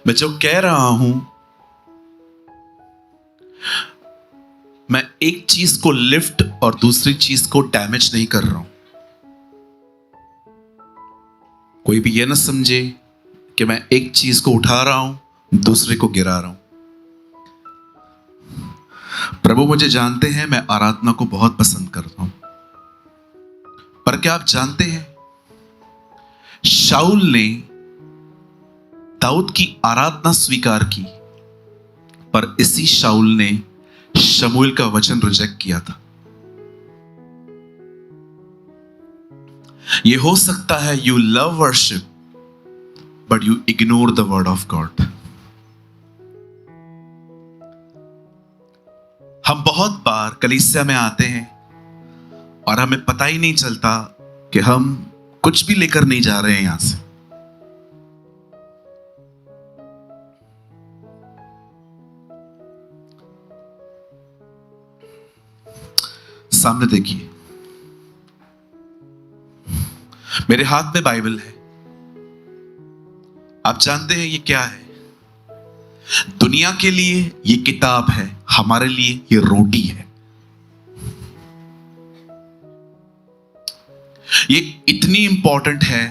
मैं जो कह रहा हूं, मैं एक चीज को लिफ्ट और दूसरी चीज को डैमेज नहीं कर रहा हूं। कोई भी ये ना समझे कि मैं एक चीज को उठा रहा हूं, दूसरे को गिरा रहा हूं। प्रभु मुझे जानते हैं, मैं आराधना को बहुत पसंद करता हूं। पर क्या आप जानते हैं, शाऊल ने दाऊद की आराधना स्वीकार की, पर इसी शाऊल ने शमूएल का वचन रिजेक्ट किया था। यह हो सकता है you love worship but you ignore the word of God. हम बहुत बार कलीसिया में आते हैं और हमें पता ही नहीं चलता कि हम कुछ भी लेकर नहीं जा रहे हैं यहां से। सामने देखिए, मेरे हाथ में बाइबल है। आप जानते हैं ये क्या है? दुनिया के लिए ये किताब है, हमारे लिए ये रोटी है। ये इतनी इंपॉर्टेंट है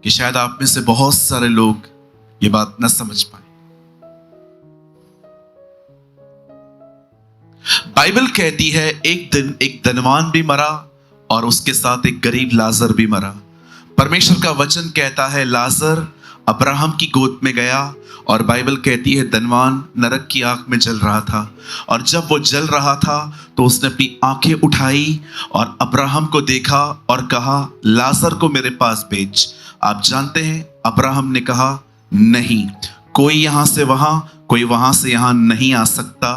कि शायद आप में से बहुत सारे लोग ये बात न समझ पाए। बाइबल कहती है एक दिन एक धनवान भी मरा और उसके साथ एक गरीब लाजर भी मरा। परमेश्वर का वचन कहता है लाजर अब्राहम की गोद में गया, और बाइबल कहती है धनवान नरक की आग में जल रहा था। और जब वो जल रहा था तो उसने अपनी आंखें उठाई और अब्राहम को देखा और कहा लाजर को मेरे पास भेज। आप जानते हैं अब्राहम ने कहा नहीं, कोई यहां से वहां, कोई वहां से यहां नहीं आ सकता।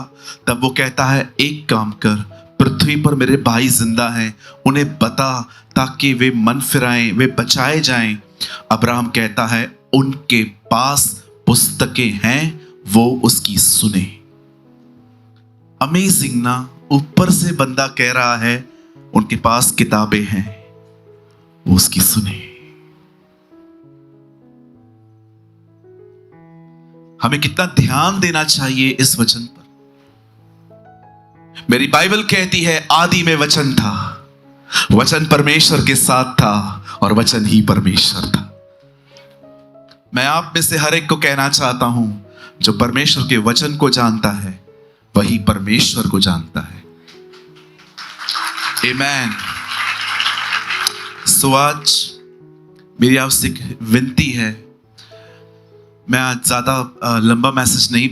तब वो कहता है एक काम कर, पृथ्वी पर मेरे भाई जिंदा हैं, उन्हें बता ताकि वे मन फिराएं, वे बचाए जाएं। अब्राहम कहता है उनके पास पुस्तकें हैं, वो उसकी सुने। अमेजिंग ना, ऊपर से बंदा कह रहा है उनके पास किताबें हैं, वो उसकी सुने। हमें कितना ध्यान देना चाहिए इस वचन पर। मेरी बाइबल कहती है आदि में वचन था, वचन परमेश्वर के साथ था और वचन ही परमेश्वर था। मैं आप में से हर एक को कहना चाहता हूं, जो परमेश्वर के वचन को जानता है वही परमेश्वर को जानता है। आमेन। सो आज मेरी आपसे एक विनती है, मैं आज ज्यादा लंबा मैसेज नहीं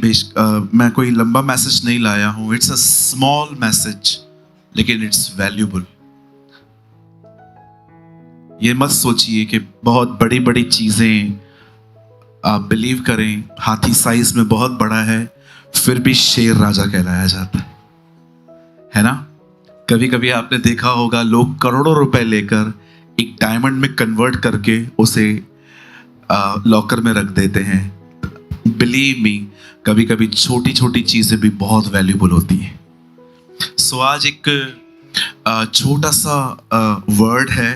मैं कोई लंबा मैसेज नहीं लाया हूं। इट्स अ स्मॉल मैसेज, लेकिन इट्स वैल्यूबल। ये मत सोचिए कि बहुत बड़ी बड़ी चीजें आप बिलीव करें, हाथी साइज में बहुत बड़ा है फिर भी शेर राजा कहलाया जाता है ना। कभी कभी आपने देखा होगा लोग करोड़ों रुपए लेकर एक डायमंड में कन्वर्ट करके उसे लॉकर में रख देते हैं। बिलीव मी, कभी कभी छोटी छोटी चीजें भी बहुत वैल्यूबल होती हैं। सो आज एक छोटा सा वर्ड है,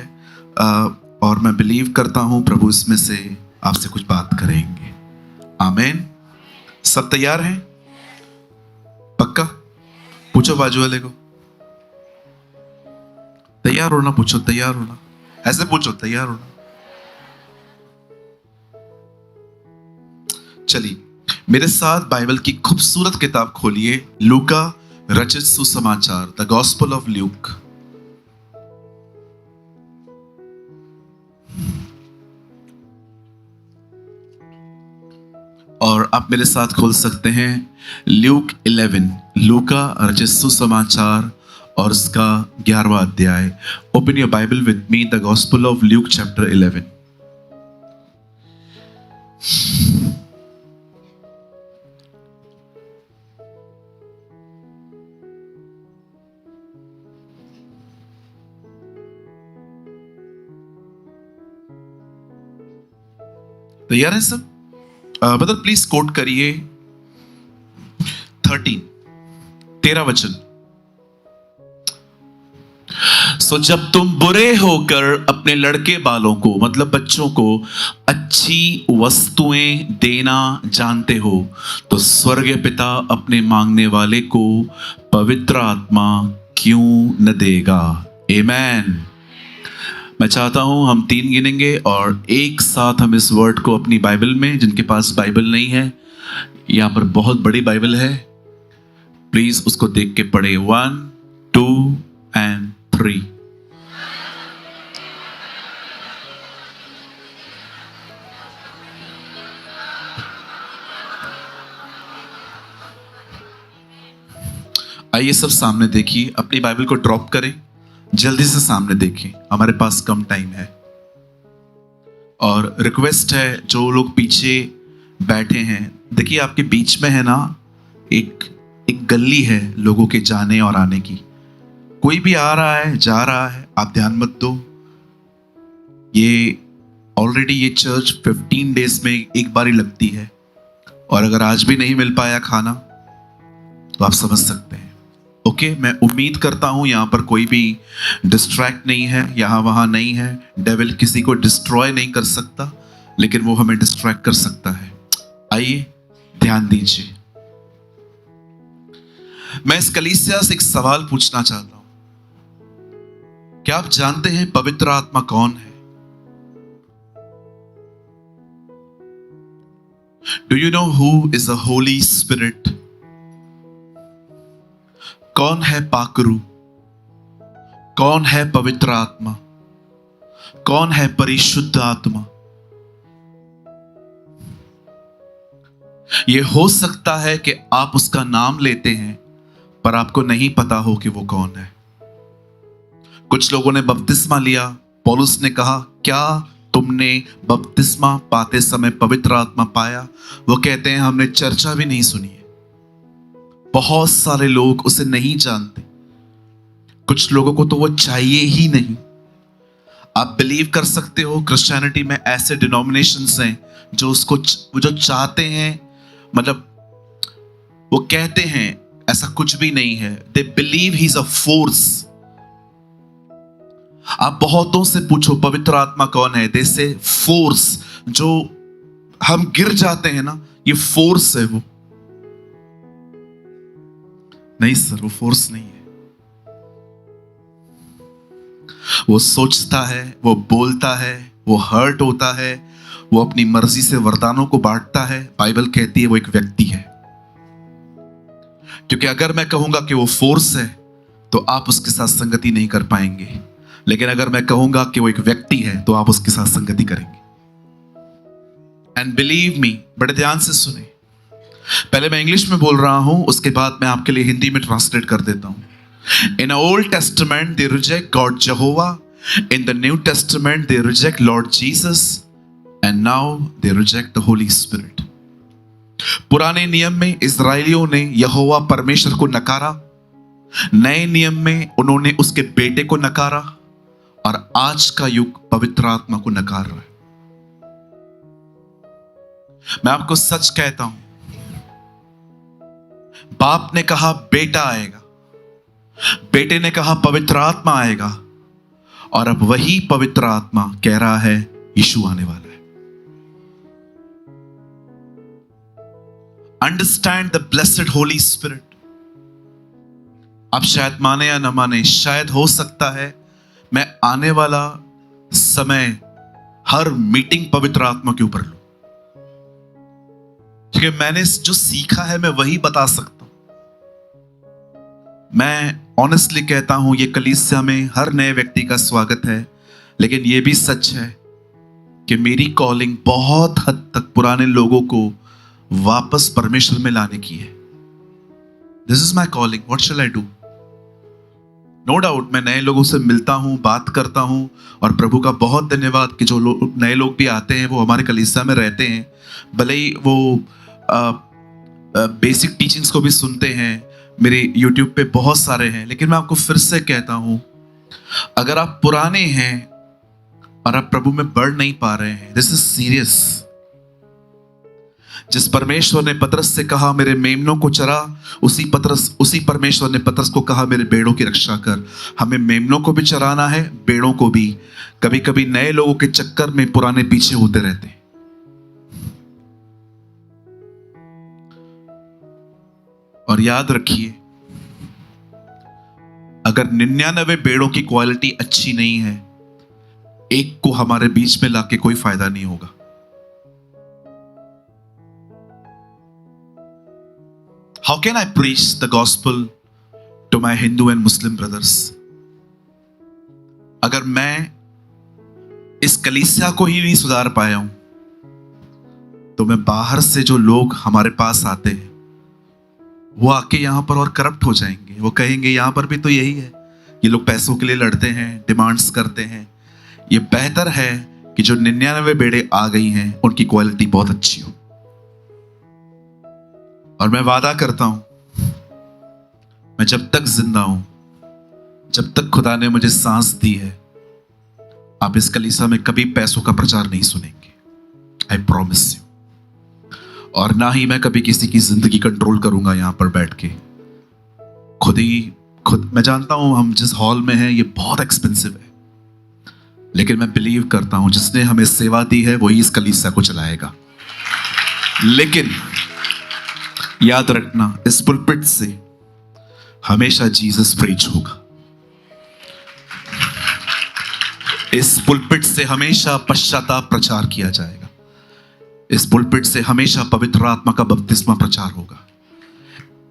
और मैं बिलीव करता हूं प्रभु इसमें से आपसे कुछ बात करेंगे। आमीन। सब तैयार हैं? पक्का? पूछो बाजू वाले को, तैयार होना। पूछो तैयार होना, ऐसे पूछो तैयार होना। चलिए मेरे साथ बाइबल की खूबसूरत किताब खोलिए, लूका रचित सुसमाचार, द गॉस्पेल ऑफ ल्यूक। और आप मेरे साथ खोल सकते हैं ल्यूक 11, लूका रचित सुसमाचार और उसका 11वां अध्याय। Open your Bible with me, the gospel of Luke chapter 11। तैयार है सब? ब्रदर प्लीज कोट करिए 13 वचन। सो जब तुम बुरे होकर अपने लड़के बालों को मतलब बच्चों को अच्छी वस्तुएं देना जानते हो, तो स्वर्गीय पिता अपने मांगने वाले को पवित्र आत्मा क्यों न देगा। आमेन। मैं चाहता हूं हम 3 गिनेंगे और एक साथ हम इस वर्ड को अपनी बाइबल में, जिनके पास बाइबल नहीं है, यहां पर बहुत बड़ी बाइबल है, प्लीज उसको देख के पढ़े। 1 2 and 3। आइए सब सामने देखिए, अपनी बाइबल को ड्रॉप करें, जल्दी से सामने देखें, हमारे पास कम टाइम है। और रिक्वेस्ट है जो लोग पीछे बैठे हैं, देखिए आपके बीच में है ना एक गली है लोगों के जाने और आने की। कोई भी आ रहा है जा रहा है, आप ध्यान मत दो। ये ऑलरेडी ये चर्च 15 डेज में एक बार ही लगती है, और अगर आज भी नहीं मिल पाया खाना तो आप समझ सकते हैं। ओके, मैं उम्मीद करता हूं यहां पर कोई भी डिस्ट्रैक्ट नहीं है, यहां वहां नहीं है। डेविल किसी को डिस्ट्रॉय नहीं कर सकता, लेकिन वो हमें डिस्ट्रैक्ट कर सकता है। आइए ध्यान दीजिए। मैं इस कलीसिया से एक सवाल पूछना चाहता हूं। क्या आप जानते हैं पवित्र आत्मा कौन है? Do you know who is the Holi spirit? कौन है पाकरू? कौन है पवित्र आत्मा? कौन है परिशुद्ध आत्मा? यह हो सकता है कि आप उसका नाम लेते हैं पर आपको नहीं पता हो कि वो कौन है। कुछ लोगों ने बपतिस्मा लिया, पौलुस ने कहा क्या तुमने बपतिस्मा पाते समय पवित्र आत्मा पाया? वो कहते हैं हमने चर्चा भी नहीं सुनी है। बहुत सारे लोग उसे नहीं जानते, कुछ लोगों को तो वो चाहिए ही नहीं। आप बिलीव कर सकते हो क्रिश्चियनिटी में ऐसे डिनोमिनेशंस हैं जो उसको जो चाहते हैं, मतलब वो कहते हैं ऐसा कुछ भी नहीं है। They believe he is a force. आप बहुतों से पूछो पवित्र आत्मा कौन है, दे से फोर्स। जो हम गिर जाते हैं ना, ये फोर्स है। वो नहीं सर, वो फोर्स नहीं है। वो सोचता है, वो बोलता है, वो हर्ट होता है, वो अपनी मर्जी से वरदानों को बांटता है। बाइबल कहती है वो एक व्यक्ति है। क्योंकि अगर मैं कहूंगा कि वो फोर्स है तो आप उसके साथ संगति नहीं कर पाएंगे, लेकिन अगर मैं कहूंगा कि वो एक व्यक्ति है तो आप उसके साथ संगति करेंगे। एंड बिलीव मी, बड़े ध्यान से सुने। पहले मैं इंग्लिश में बोल रहा हूं, उसके बाद मैं आपके लिए हिंदी में ट्रांसलेट कर देता हूं। In old testament they reject God जहोवा, in the new testament they reject Lord Jesus, and now they reject the Holi spirit. पुराने नियम में इजराइलियों ने यहोवा परमेश्वर को नकारा, नए नियम में उन्होंने उसके बेटे को नकारा, और आज का युग पवित्र आत्मा को नकार रहा है। मैं आपको सच कहता हूं, बाप ने कहा बेटा आएगा, बेटे ने कहा पवित्र आत्मा आएगा, और अब वही पवित्र आत्मा कह रहा है यीशु आने वाला है। Understand the blessed Holi spirit. आप शायद माने या न माने, शायद हो सकता है मैं आने वाला समय हर मीटिंग पवित्र आत्मा के ऊपर लूं, क्योंकि मैंने जो सीखा है मैं वही बता सकता हूं। मैं ऑनेस्टली कहता हूं, ये कलीसिया में हर नए व्यक्ति का स्वागत है, लेकिन यह भी सच है कि मेरी कॉलिंग बहुत हद तक पुराने लोगों को वापस परमेश्वर में लाने की है। This is my calling, what shall I do? No doubt मैं नए लोगों से मिलता हूं, बात करता हूं, और प्रभु का बहुत धन्यवाद कि जो नए लोग भी आते हैं वो हमारे कलीसिया में रहते हैं, भले ही वो बेसिक टीचिंग्स को भी सुनते हैं। मेरे YouTube पे बहुत सारे हैं, लेकिन मैं आपको फिर से कहता हूं, अगर आप पुराने हैं और आप प्रभु में बढ़ नहीं पा रहे हैं, दिस इज सीरियस। जिस परमेश्वर ने पतरस से कहा मेरे मेमनों को चरा, उसी परमेश्वर ने पतरस को कहा मेरे बेड़ों की रक्षा कर। हमें मेमनों को भी चराना है, बेड़ों को भी। कभी कभी नए लोगों के चक्कर में पुराने पीछे होते रहते हैं। और याद रखिए, अगर 99 बेड़ों की क्वालिटी अच्छी नहीं है, एक को हमारे बीच में लाके कोई फायदा नहीं होगा। How can I preach the gospel to my Hindu and Muslim brothers? अगर मैं इस कलीसिया को ही नहीं सुधार पाया हूं, तो मैं बाहर से जो लोग हमारे पास आते हैं, वो आके यहां पर और करप्ट हो जाएंगे। वो कहेंगे यहां पर भी तो यही है, ये लोग पैसों के लिए लड़ते हैं, डिमांड्स करते हैं। ये बेहतर है कि जो 99 बेड़े आ गई हैं उनकी क्वालिटी बहुत अच्छी हो। और मैं वादा करता हूं, मैं जब तक जिंदा हूं, जब तक खुदा ने मुझे सांस दी है, आप इस कलीसिया में कभी पैसों का प्रचार नहीं सुनेंगे। I promise you. और ना ही मैं कभी किसी की जिंदगी कंट्रोल करूंगा यहां पर बैठ के। खुद मैं जानता हूं हम जिस हॉल में हैं ये बहुत एक्सपेंसिव है, लेकिन मैं बिलीव करता हूं जिसने हमें सेवा दी है वही इस कलीसिया को चलाएगा। लेकिन याद रखना, इस पुलपिट से हमेशा जीसस प्रीच होगा। इस पुलपिट से हमेशा पश्चाताप प्रचार किया जाएगा। इस पुलपिट से हमेशा पवित्र आत्मा का बपतिस्मा प्रचार होगा।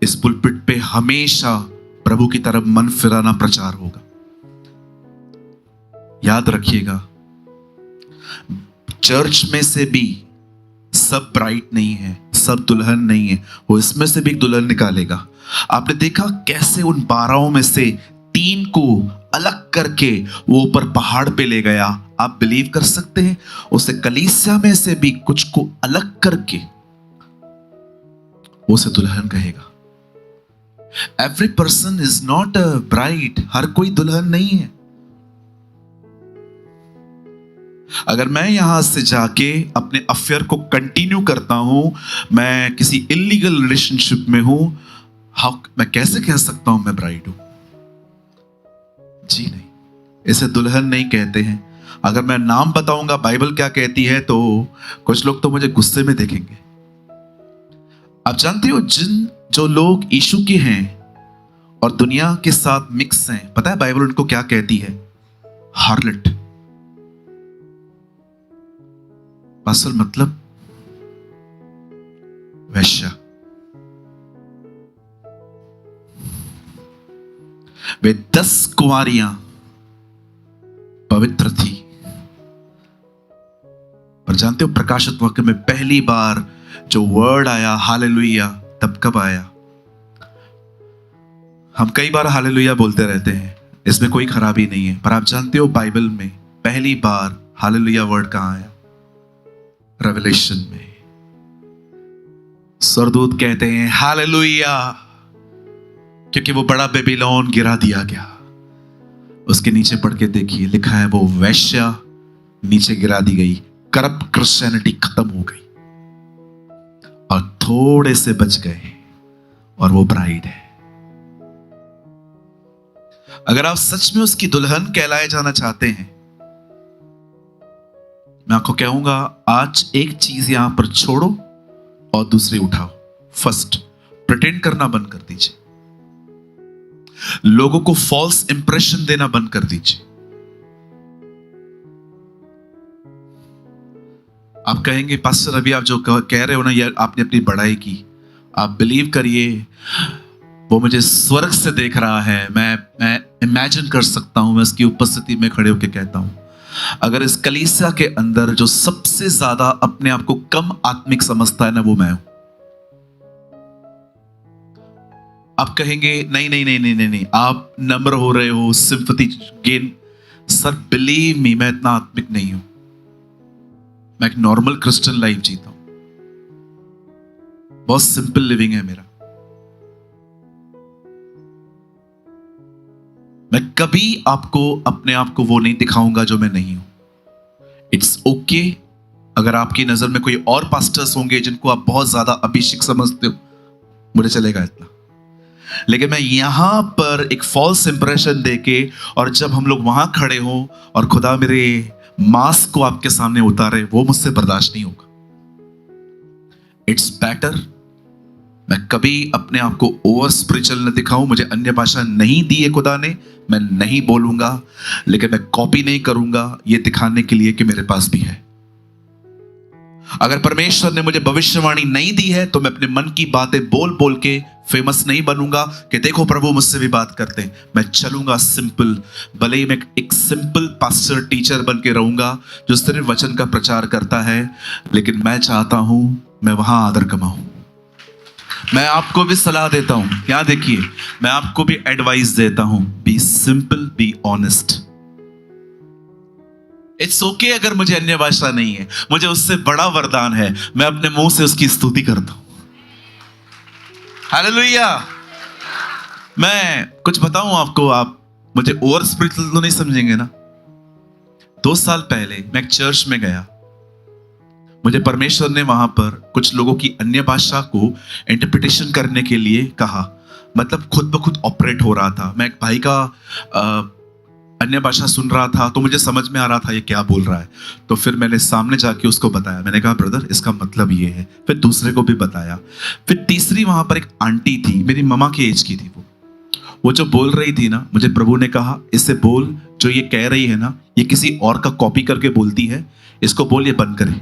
इस पुलपिट पे हमेशा प्रभु की तरफ मन फिराना प्रचार होगा। याद रखिएगा, चर्च में से भी सब ब्राइड नहीं है, सब दुल्हन नहीं है। वो इसमें से भी एक दुल्हन निकालेगा। आपने देखा कैसे उन 12 में से 3 को अलग करके वो ऊपर पहाड़ पे ले गया। आप बिलीव कर सकते हैं, उसे कलीसिया में से भी कुछ को अलग करके उसे दुल्हन कहेगा। Every person is not a bride. हर कोई दुल्हन नहीं है। अगर मैं यहां से जाके अपने अफेयर को कंटिन्यू करता हूं, मैं किसी इलीगल रिलेशनशिप में हूं, मैं कैसे कह सकता हूं मैं ब्राइड हूं? जी नहीं, इसे दुल्हन नहीं कहते हैं। अगर मैं नाम बताऊंगा बाइबल क्या कहती है, तो कुछ लोग तो मुझे गुस्से में देखेंगे। आप जानते हो, जो लोग यीशु के हैं और दुनिया के साथ मिक्स हैं, पता है बाइबल उनको क्या कहती है? हार्लट। असल मतलब वैश्या। वे 10 कुंवारियां पवित्र थी। पर जानते हो, प्रकाशित वाक्य में पहली बार जो वर्ड आया हालेलुया, तब कब आया? हम कई बार हालेलुया बोलते रहते हैं, इसमें कोई खराबी नहीं है। पर आप जानते हो बाइबल में पहली बार हालेलुया वर्ड कहां आया? रेवलेशन में। स्वर्गदूत कहते हैं हालेलुया, क्योंकि वो बड़ा बेबीलोन गिरा दिया गया। उसके नीचे पढ़ के देखिए, लिखा है वो वैश्या नीचे गिरा दी गई। करप्ट क्रिश्चियनिटी खत्म हो गई और थोड़े से बच गए, और वो ब्राइड है। अगर आप सच में उसकी दुल्हन कहलाए जाना चाहते हैं, मैं आपको कहूंगा आज एक चीज यहां पर छोड़ो और दूसरी उठाओ। फर्स्ट, प्रिटेंड करना बंद कर दीजिए। लोगों को फॉल्स इंप्रेशन देना बंद कर दीजिए। आप कहेंगे पास्टर अभी आप जो कह रहे हो ना, यार आपने अपनी बड़ाई की। आप बिलीव करिए, वो मुझे स्वर्ग से देख रहा है। मैं इमेजिन कर सकता हूं, मैं उसकी उपस्थिति में खड़े होकर कहता हूं, अगर इस कलीसिया के अंदर जो सबसे ज्यादा अपने आप को कम आत्मिक समझता है ना, वो मैं हूं। आप कहेंगे नहीं नहीं नहीं नहीं नहीं नहीं, आप नम्र हो रहे हो, sympathy gain. Sir believe me, मैं इतना आत्मिक नहीं हूं। मैं एक नॉर्मल क्रिश्चियन लाइफ जीता हूं। बहुत सिंपल लिविंग है मेरा। मैं कभी आपको अपने आप को वो नहीं दिखाऊंगा जो मैं नहीं हूं। इट्स ओके अगर आपकी नजर में कोई और पास्टर्स होंगे जिनको आप बहुत ज्यादा अभिषेक समझते हो, मुझे चलेगा इतना। लेकिन मैं यहां पर एक फॉल्स इंप्रेशन देके, और जब हम लोग वहां खड़े हो और खुदा मेरे मास्क को आपके सामने उतारे, वो मुझसे बर्दाश्त नहीं होगा। इट्स बेटर मैं कभी अपने आप को ओवर स्पिरिचुअल न दिखाऊं। मुझे अन्य भाषा नहीं दी है खुदा ने, मैं नहीं बोलूंगा, लेकिन मैं कॉपी नहीं करूंगा ये दिखाने के लिए कि मेरे पास भी है। अगर परमेश्वर ने मुझे भविष्यवाणी नहीं दी है तो मैं अपने मन की बातें बोल बोल के फेमस नहीं बनूंगा कि देखो प्रभु मुझसे भी बात करते हैं। मैं चलूंगा सिंपल, भले ही मैं एक सिंपल पास्टर टीचर बन के रहूंगा जो सिर्फ वचन का प्रचार करता है, लेकिन मैं चाहता हूं मैं वहां आदर कमाऊं। मैं आपको भी सलाह देता हूं, क्या देखिए, मैं आपको भी एडवाइस देता हूं, be simple, be honest. It's okay अगर मुझे अन्य भाषा नहीं है, मुझे उससे बड़ा वरदान है, मैं अपने मुंह से उसकी स्तुति करता हूं। हालेलुया। मैं कुछ बताऊं आपको, आप मुझे ओवर स्पिरिचुअल तो नहीं समझेंगे ना। 2 साल पहले मैं एक चर्च में गया, मुझे परमेश्वर ने वहां पर कुछ लोगों की अन्य भाषा को इंटरप्रिटेशन करने के लिए कहा। मतलब खुद ब खुद ऑपरेट हो रहा था। मैं एक भाई का अन्य भाषा सुन रहा था तो मुझे समझ में आ रहा था ये क्या बोल रहा है। तो फिर मैंने सामने जाके उसको बताया, मैंने कहा ब्रदर इसका मतलब ये है। फिर दूसरे को भी बताया। फिर तीसरी वहां पर एक आंटी थी, मेरी ममा की एज की थी। वो जो बोल रही थी ना, मुझे प्रभु ने कहा इससे बोल, जो ये कह रही है ना ये किसी और का कॉपी करके बोलती है, इसको बोल ये बंद करे।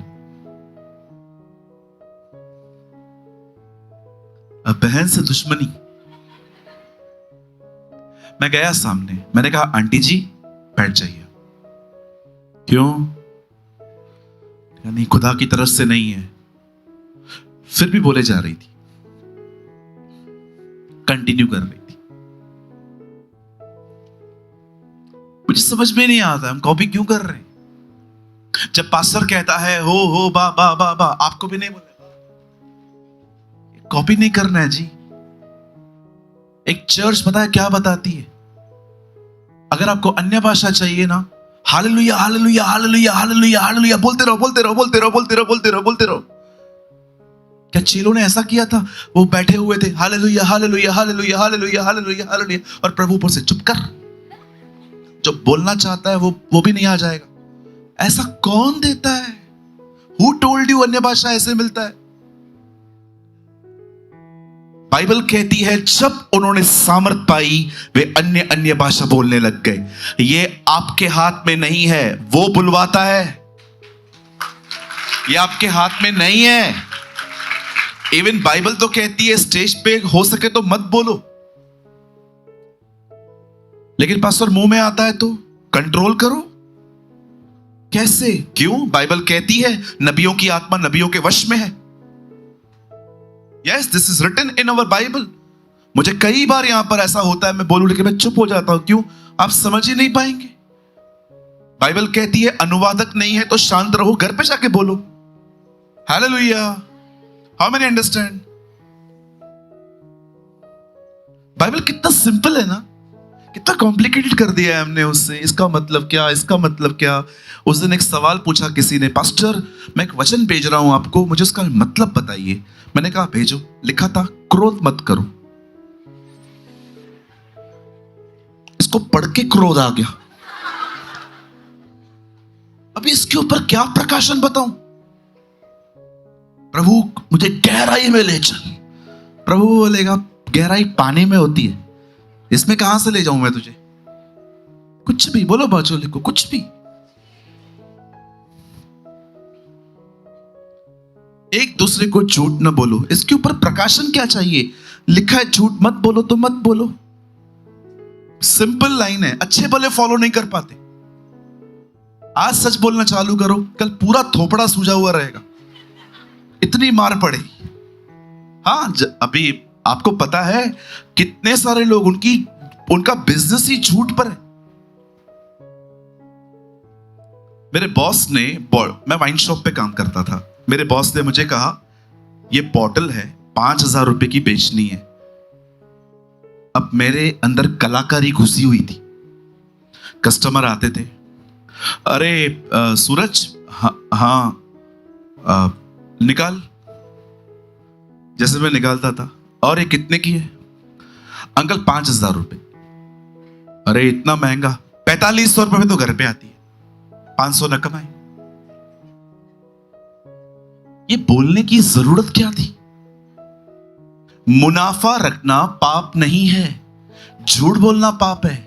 अब बहन से दुश्मनी। मैं गया सामने, मैंने कहा आंटी जी बैठ जाइए। क्यों? यानी खुदा की तरफ से नहीं है। फिर भी बोले जा रही थी, कंटिन्यू कर रही थी। मुझे समझ में नहीं आता हम कॉपी क्यों कर रहे हैं। जब पास्टर कहता है हो बा बा बा बा, आपको भी नहीं बोले कॉपी नहीं करना है जी। एक चर्च पता है क्या बताती है? अगर आपको अन्य भाषा चाहिए ना, hallelujah hallelujah hallelujah hallelujah hallelujah बोलते रहो बोलते रहो बोलते रहो बोलते रहो बोलते रहो बोलते रहो। क्या चेलों ने ऐसा किया था? वो बैठे हुए थे, hallelujah hallelujah hallelujah hallelujah hallelujah hallelujah, और प्रभु ऊपर से चुप कर, जो बोलना चाहता है वो भी नहीं आ जाएगा। ऐसा कौन देता है? हु टोल्ड यू अन्य भाषा ऐसे मिलता है? बाइबल कहती है जब उन्होंने सामर्थ पाई वे अन्य अन्य भाषा बोलने लग गए। ये आपके हाथ में नहीं है, वो बुलवाता है। ये आपके हाथ में नहीं है। इवन बाइबल तो कहती है स्टेज पे हो सके तो मत बोलो, लेकिन पास्टर मुंह में आता है तो कंट्रोल करो। कैसे? क्यों? बाइबल कहती है नबियों की आत्मा नबियों के वश में है। Yes, this is written in our Bible. मुझे कई बार यहां पर ऐसा होता है, मैं बोलूं लेकिन मैं चुप हो जाता हूं। क्यों? आप समझ ही नहीं पाएंगे। बाइबल कहती है अनुवादक नहीं है तो शांत रहो, घर पे जाके बोलो। Hallelujah. How many understand? Bible कितना सिंपल है ना, कितना कॉम्प्लिकेटेड कर दिया है हमने उससे। इसका मतलब क्या, इसका मतलब क्या। उस दिन एक सवाल पूछा किसी ने, पास्टर मैं एक वचन भेज रहा हूं आपको, मुझे उसका मतलब बताइए। मैंने कहा भेजो। लिखा था क्रोध मत करो। इसको पढ़ के क्रोध आ गया। अभी इसके ऊपर क्या प्रकाशन बताऊं? प्रभु मुझे गहराई में ले चल। प्रभु बोलेगा गहराई पानी में होती है, इसमें कहां से ले जाऊं मैं तुझे? कुछ भी बोलो, बाजू लिखो, कुछ भी। एक दूसरे को झूठ न बोलो। इसके ऊपर प्रकाशन क्या चाहिए? लिखा है झूठ मत बोलो तो मत बोलो। सिंपल लाइन है। अच्छे भले फॉलो नहीं कर पाते। आज सच बोलना चालू करो, कल पूरा थोपड़ा सूजा हुआ रहेगा, इतनी मार पड़ेगी। हाँ, अभी आपको पता है कितने सारे लोग उनका बिजनेस ही झूठ पर है। मेरे बॉस ने, मैं वाइन शॉप पे काम करता था, मेरे बॉस ने मुझे कहा ये बॉटल है 5,000 रुपए की बेचनी है। अब मेरे अंदर कलाकारी घुसी हुई थी। कस्टमर आते थे, अरे सूरज, हाँ निकाल, जैसे मैं निकालता था। और ये कितने की है? अंकल 5,000 रुपए। अरे इतना महंगा? 4500 रुपए में तो घर पे आती है, 500 न कमाए। ये बोलने की जरूरत क्या थी? मुनाफा रखना पाप नहीं है, झूठ बोलना पाप है।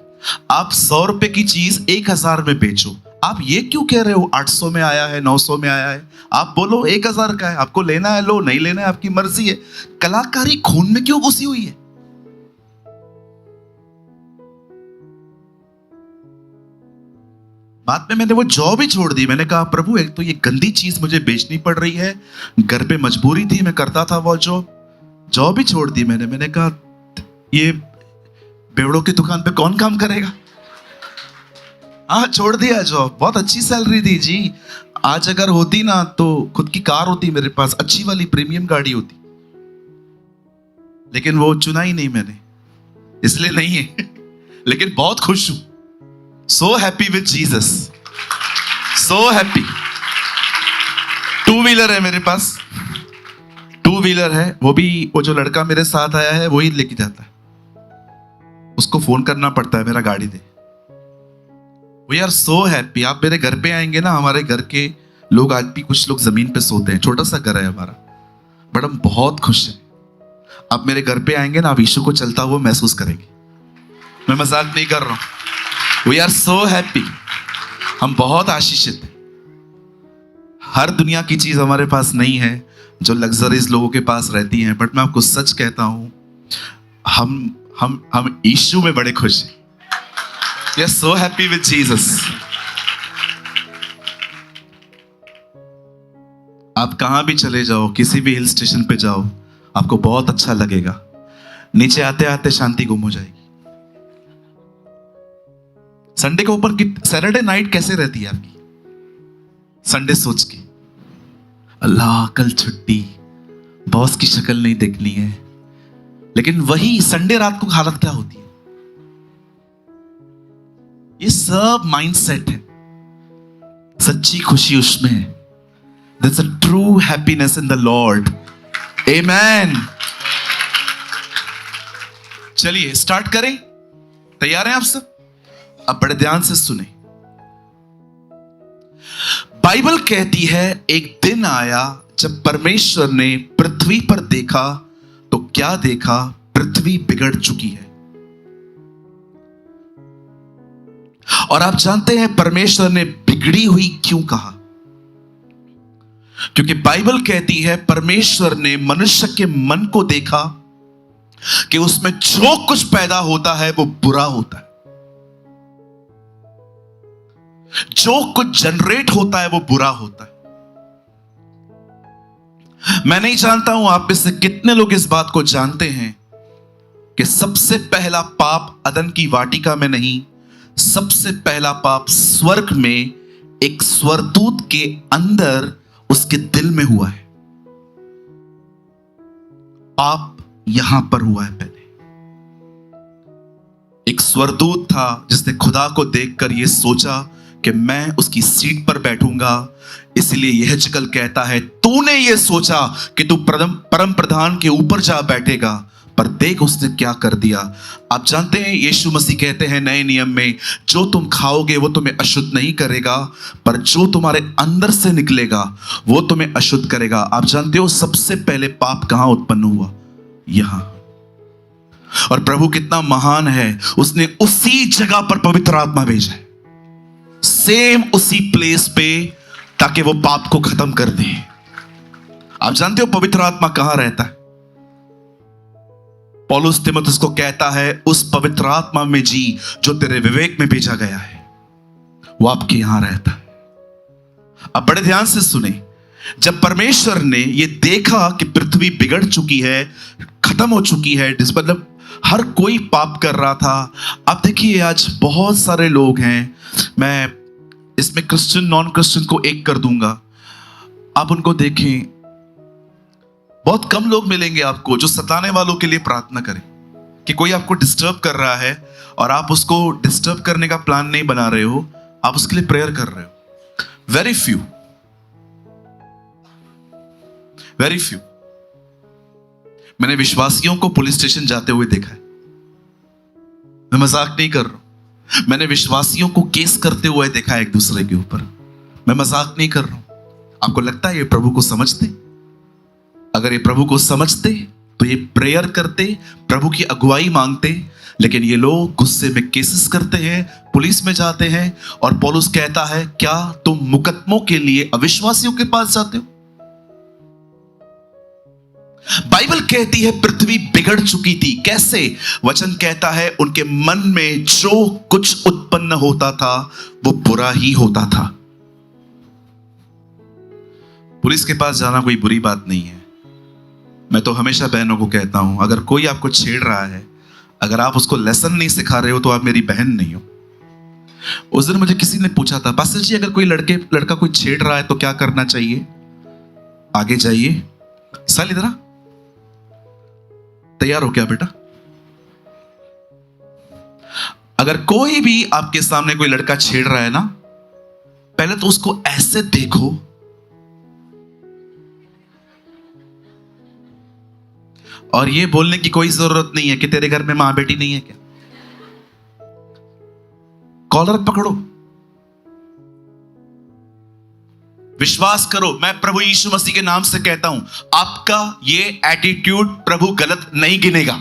आप 100 रुपए की चीज 1000 में बेचो, आप ये क्यों कह रहे हो 800 में आया है, 900 में आया है? आप बोलो 1000 का है, आपको लेना है लो, नहीं लेना है आपकी मर्जी है। कलाकारी खून में क्यों घुसी हुई है? बाद में मैंने वो जॉब ही छोड़ दी। मैंने कहा प्रभु, एक तो ये गंदी चीज मुझे बेचनी पड़ रही है, घर पे मजबूरी थी, मैं करता था वो जॉब ही छोड़ दी मैंने कहा ये बेवड़ों की दुकान पे कौन काम करेगा? हाँ, छोड़ दिया जॉब। बहुत अच्छी सैलरी थी जी। आज अगर होती ना तो खुद की कार होती मेरे पास, अच्छी वाली प्रीमियम गाड़ी होती, लेकिन वो चुना ही नहीं मैंने, इसलिए नहीं है। लेकिन बहुत खुश हूं, so happy with Jesus, so happy. 2 wheeler है मेरे पास, 2 व्हीलर है, वो भी वो जो लड़का मेरे साथ आया है वही लेके जाता है। उसको फोन करना पड़ता है मेरा गाड़ी दे। We are so happy. आप मेरे घर पे आएंगे ना, हमारे घर के लोग आज भी कुछ लोग जमीन पे सोते हैं, छोटा सा घर है हमारा, बट हम बहुत खुश हैं। आप मेरे घर पे आएंगे ना, आप यीशु को चलता हुआ महसूस करेंगे। मैं मजाक नहीं कर रहा हूं। We are so happy. हम बहुत आशीषित हैं। हर दुनिया की चीज हमारे पास नहीं है जो लग्जरीज लोगों के पास रहती हैं, बट मैं आपको सच कहता हूं, हम यीशु में बड़े खुश हैं। We are so happy with Jesus. आप कहां भी चले जाओ, किसी भी हिल स्टेशन पे जाओ, आपको बहुत अच्छा लगेगा। नीचे आते आते शांति गुम हो जाएगी। संडे के ऊपर सैटरडे नाइट कैसे रहती है आपकी? संडे सोच के, अल्लाह कल छुट्टी, बॉस की शक्ल नहीं देखनी है। लेकिन वही संडे रात को हालत क्या होती है? ये सब माइंडसेट है। सच्ची खुशी उसमें है। There's a true happiness in the Lord. Amen. चलिए स्टार्ट करें। तैयार हैं आप सब? अब बड़े ध्यान से सुने। बाइबल कहती है एक दिन आया जब परमेश्वर ने पृथ्वी पर देखा तो क्या देखा? पृथ्वी बिगड़ चुकी है। और आप जानते हैं परमेश्वर ने बिगड़ी हुई क्यों कहा? क्योंकि बाइबल कहती है परमेश्वर ने मनुष्य के मन को देखा कि उसमें जो कुछ पैदा होता है वो बुरा होता है। जो कुछ जनरेट होता है वो बुरा होता है। मैं नहीं जानता हूं आप में से कितने लोग इस बात को जानते हैं कि सबसे पहला पाप अदन की वाटिका में नहीं, सबसे पहला पाप स्वर्ग में एक स्वर्गदूत के अंदर उसके दिल में हुआ है। पाप यहां पर हुआ है। पहले एक स्वर्गदूत था जिसने खुदा को देखकर यह सोचा कि मैं उसकी सीट पर बैठूंगा, इसलिए यह जकल कहता है तूने यह सोचा कि तू परम प्रधान के ऊपर जा बैठेगा, पर देख उसने क्या कर दिया। आप जानते हैं यीशु मसीह कहते हैं नए नियम में, जो तुम खाओगे वो तुम्हें अशुद्ध नहीं करेगा, पर जो तुम्हारे अंदर से निकलेगा वो तुम्हें अशुद्ध करेगा। आप जानते हो सबसे पहले पाप कहां उत्पन्न हुआ? यहां। और प्रभु कितना महान है, उसने उसी जगह पर पवित्र आत्मा भेजा है, सेम उसी प्लेस पे, ताकि वो पाप को खत्म कर दे। आप जानते हो पवित्र आत्मा कहां रहता है? पौलुस तीमुथियुस को कहता है उस पवित्र आत्मा में जी जो तेरे विवेक में भेजा गया है, वो आपके यहां रहता है। अब बड़े ध्यान से सुने। जब परमेश्वर ने यह देखा कि पृथ्वी बिगड़ चुकी है, खत्म हो चुकी है, मतलब हर कोई पाप कर रहा था। अब देखिए आज बहुत सारे लोग हैं, मैं इसमें क्रिश्चियन नॉन क्रिश्चियन को एक कर दूंगा। आप उनको देखें, बहुत कम लोग मिलेंगे आपको जो सताने वालों के लिए प्रार्थना करें। कि कोई आपको डिस्टर्ब कर रहा है और आप उसको डिस्टर्ब करने का प्लान नहीं बना रहे हो, आप उसके लिए प्रेयर कर रहे हो। Very few. Very few. मैंने विश्वासियों को पुलिस स्टेशन जाते हुए देखा है, मैं मजाक नहीं कर रहा हूं। मैंने विश्वासियों को केस करते हुए देखा है एक दूसरे के ऊपर, मैं मजाक नहीं कर रहा हूं। आपको लगता है ये प्रभु को समझते? अगर ये प्रभु को समझते तो ये प्रेयर करते, प्रभु की अगुवाई मांगते, लेकिन ये लोग गुस्से में केसेस करते हैं, पुलिस में जाते हैं। और पौलुस कहता है, क्या तुम मुकदमों के लिए अविश्वासियों के पास जाते हो? बाइबल कहती है पृथ्वी बिगड़ चुकी थी। कैसे? वचन कहता है उनके मन में जो कुछ उत्पन्न होता था वो बुरा ही होता था। पुलिस के पास जाना कोई बुरी बात नहीं है। मैं तो हमेशा बहनों को कहता हूं, अगर कोई आपको छेड़ रहा है, अगर आप उसको लेसन नहीं सिखा रहे हो तो आप मेरी बहन नहीं हो। उस दिन मुझे किसी ने पूछा था, पास्टर जी अगर कोई लड़का कोई छेड़ रहा है तो क्या करना चाहिए? आगे जाइए। साल इधर आ, तैयार हो क्या बेटा? अगर कोई भी आपके सामने कोई लड़का छेड़ रहा है ना, पहले तो उसको ऐसे देखो, और ये बोलने की कोई जरूरत नहीं है कि तेरे घर में मां बेटी नहीं है क्या। कॉलर पकड़ो, विश्वास करो। मैं प्रभु यीशु मसीह के नाम से कहता हूं, आपका ये एटीट्यूड प्रभु गलत नहीं गिनेगा।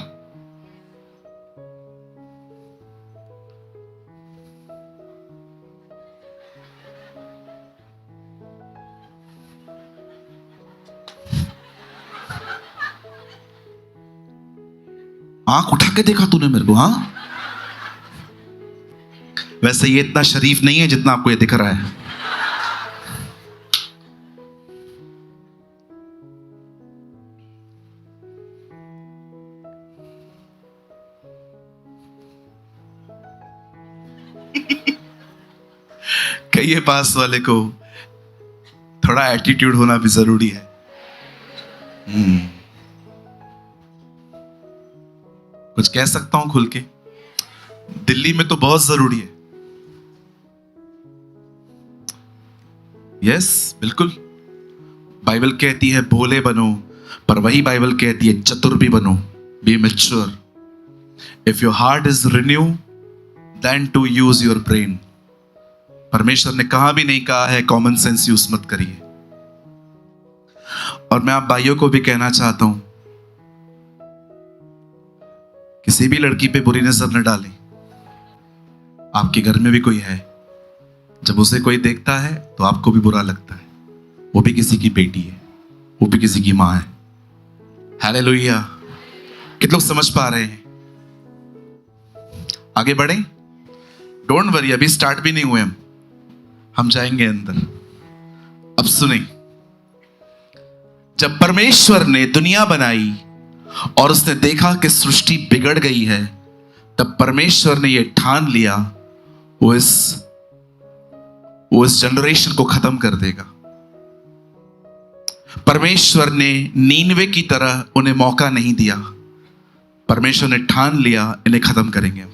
आंख उठा के देखा तूने मेरे को? हाँ, वैसे ये इतना शरीफ नहीं है जितना आपको ये दिख रहा है। कहिए पास वाले को, थोड़ा एटीट्यूड होना भी जरूरी है। कुछ कह सकता हूं खुल के? दिल्ली में तो बहुत जरूरी है। यस, बिल्कुल। बाइबल कहती है भोले बनो, पर वही बाइबल कहती है चतुर भी बनो। Be mature. If your heart is renew then to use your brain. परमेश्वर ने कहा भी नहीं कहा है कॉमन सेंस यूज मत करिए। और मैं आप भाइयों को भी कहना चाहता हूं, किसी भी लड़की पे बुरी नजर न डालें। आपके घर में भी कोई है, जब उसे कोई देखता है तो आपको भी बुरा लगता है। वो भी किसी की बेटी है, वो भी किसी की मां है। हालेलुया। कितने लोग समझ पा रहे हैं? आगे बढ़े। डोंट वरी, अभी स्टार्ट भी नहीं हुए हम जाएंगे अंदर। अब सुने, जब परमेश्वर ने दुनिया बनाई और उसने देखा कि सृष्टि बिगड़ गई है, तब परमेश्वर ने यह ठान लिया वो इस जनरेशन को खत्म कर देगा। परमेश्वर ने नीनवे की तरह उन्हें मौका नहीं दिया। परमेश्वर ने ठान लिया इन्हें खत्म करेंगे,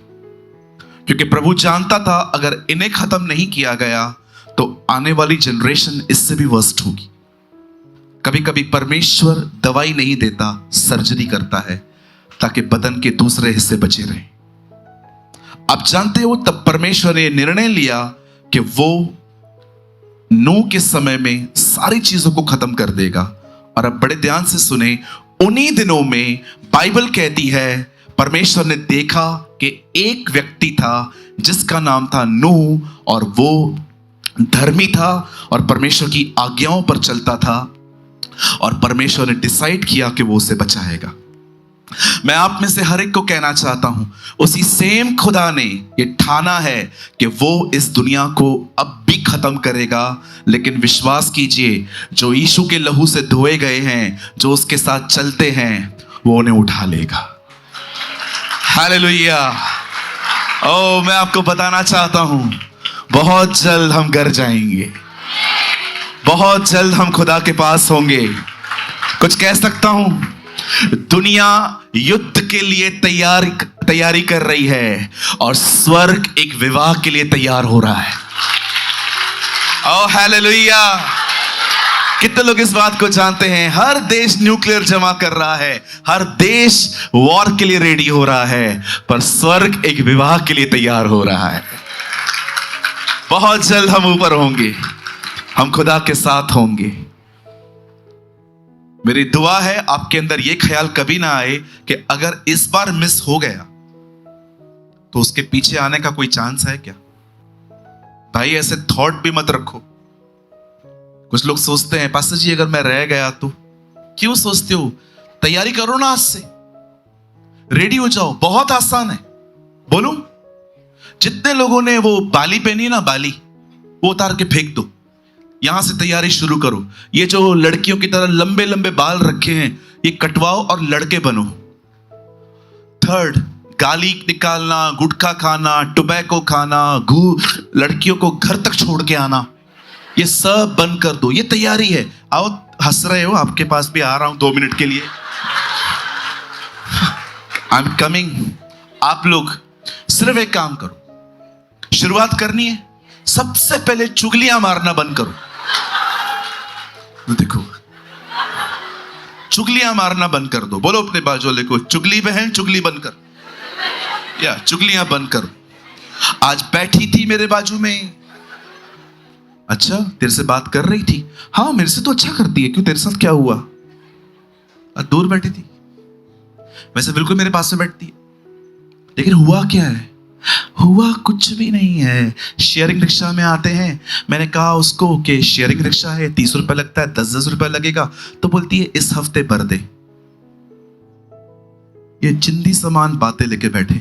क्योंकि प्रभु जानता था अगर इन्हें खत्म नहीं किया गया तो आने वाली जनरेशन इससे भी वर्स्ट होगी। कभी कभी परमेश्वर दवाई नहीं देता, सर्जरी करता है ताकि बदन के दूसरे हिस्से बचे रहें। आप जानते हो, तब परमेश्वर ने निर्णय लिया कि वो नूह के समय में सारी चीजों को खत्म कर देगा। और अब बड़े ध्यान से सुने, उन्हीं दिनों में बाइबल कहती है परमेश्वर ने देखा कि एक व्यक्ति था जिसका नाम था नूह, और वो धर्मी था और परमेश्वर की आज्ञाओं पर चलता था, और परमेश्वर ने डिसाइड किया कि वो उसे बचाएगा। मैं आप में से हर एक को कहना चाहता हूं, उसी सेम खुदा ने ये ठाना है कि वो इस दुनिया को अब भी खत्म करेगा। लेकिन विश्वास कीजिए, जो यीशु के लहू से धोए गए हैं, जो उसके साथ चलते हैं, वो उन्हें उठा लेगा। हालेलुया। ओ, मैं आपको बताना चाहता हूं, बहुत जल्द हम घर जाएंगे, बहुत जल्द हम खुदा के पास होंगे। कुछ कह सकता हूं, दुनिया युद्ध के लिए तैयारी कर रही है और स्वर्ग एक विवाह के लिए तैयार हो रहा है। ओ हालेलुया। कितने लोग इस बात को जानते हैं? हर देश न्यूक्लियर जमा कर रहा है, हर देश वॉर के लिए रेडी हो रहा है, पर स्वर्ग एक विवाह के लिए तैयार हो रहा है। बहुत जल्द हम ऊपर होंगे, हम खुदा के साथ होंगे। मेरी दुआ है आपके अंदर यह ख्याल कभी ना आए कि अगर इस बार मिस हो गया तो उसके पीछे आने का कोई चांस है क्या? भाई ऐसे थॉट भी मत रखो। कुछ लोग सोचते हैं पास्टर जी अगर मैं रह गया तो। क्यों सोचते हो? तैयारी करो ना, आज से रेडी हो जाओ। बहुत आसान है। बोलूं, जितने लोगों ने वो बाली पहनी ना, बाली, वो उतार के फेंक दो। यहां से तैयारी शुरू करो। ये जो लड़कियों की तरह लंबे लंबे बाल रखे हैं, ये कटवाओ और लड़के बनो। थर्ड, गाली निकालना, गुटखा खाना, टोबैको खाना, लड़कियों को घर तक छोड़ के आना, ये सब बंद कर दो। ये तैयारी है। आओ, हंस रहे हो, आपके पास भी आ रहा हूं 2 मिनट के लिए। I am coming. आप लोग सिर्फ एक काम करो, शुरुआत करनी है, सबसे पहले चुगलियां मारना बंद करो। देखो, चुगलियां मारना बंद कर दो। बोलो अपने बाजू वाले को, चुगली बहन चुगली बंद कर, या चुगलियां बंद करो। आज बैठी थी मेरे बाजू में, अच्छा तेरे से बात कर रही थी, हाँ मेरे से तो अच्छा करती है, क्यों तेरे साथ क्या हुआ? दूर बैठी थी, वैसे बिल्कुल मेरे पास में बैठती है, लेकिन हुआ क्या है? हुआ कुछ भी नहीं है। शेयरिंग रिक्शा में आते हैं, मैंने कहा उसको कि शेयरिंग रिक्शा है, 30 रुपए लगता है, 10-10 रुपए लगेगा, तो बोलती है इस हफ्ते भर दे। ये चिंदी समान बातें लेके बैठे।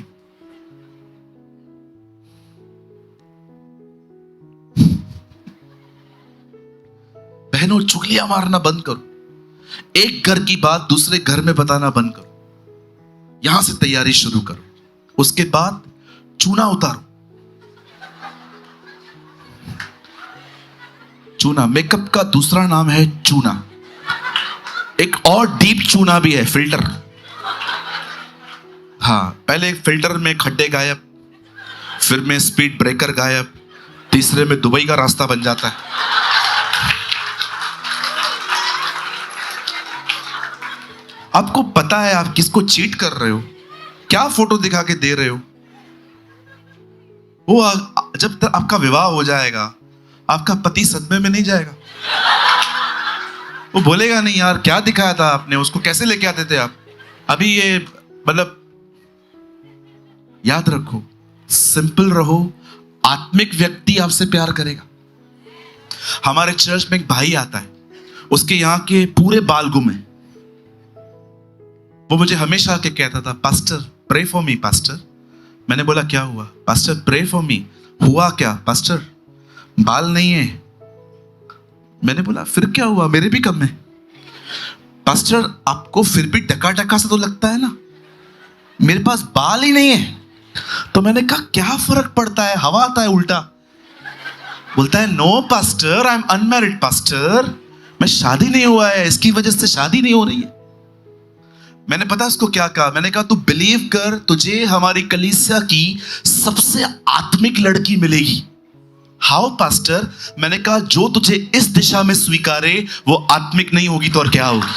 बहनों, चुगलियां मारना बंद करो। एक घर की बात दूसरे घर में बताना बंद करो। यहां से तैयारी शुरू करो। उसके बाद चूना उतारो। चूना मेकअप का दूसरा नाम है चूना। एक और डीप चूना भी है, फिल्टर। हाँ, पहले फिल्टर में खड्डे गायब, फिर में स्पीड ब्रेकर गायब, तीसरे में दुबई का रास्ता बन जाता है। आपको पता है आप किसको चीट कर रहे हो, क्या फोटो दिखा के दे रहे हो। वो जब तक आपका विवाह हो जाएगा, आपका पति सदमे में नहीं जाएगा। वो बोलेगा नहीं यार क्या दिखाया था आपने, उसको कैसे लेके आते थे आप। अभी ये मतलब याद रखो, सिंपल रहो, आत्मिक व्यक्ति आपसे प्यार करेगा। हमारे चर्च में एक भाई आता है, उसके यहाँ के पूरे बाल गुम है। वो मुझे हमेशा आके कहता था, pastor pray for me pastor. मैंने बोला क्या हुआ? Pastor pray for me. हुआ क्या? पास्टर बाल नहीं है। मैंने बोला फिर क्या हुआ, मेरे भी कम है। पास्टर आपको फिर भी टका टका सा तो लगता है ना, मेरे पास बाल ही नहीं है। तो मैंने कहा क्या फर्क पड़ता है, हवा आता है उल्टा। बोलता है no pastor, I am unmarried pastor, मैं शादी नहीं हुआ है, इसकी वजह से शादी नहीं हो रही है। मैंने पता उसको क्या कहा? मैंने कहा तू बिलीव कर, तुझे हमारी कलीसिया की सबसे आत्मिक लड़की मिलेगी। How pastor? मैंने कहा जो तुझे इस दिशा में स्वीकारे वो आत्मिक नहीं होगी तो और क्या होगी?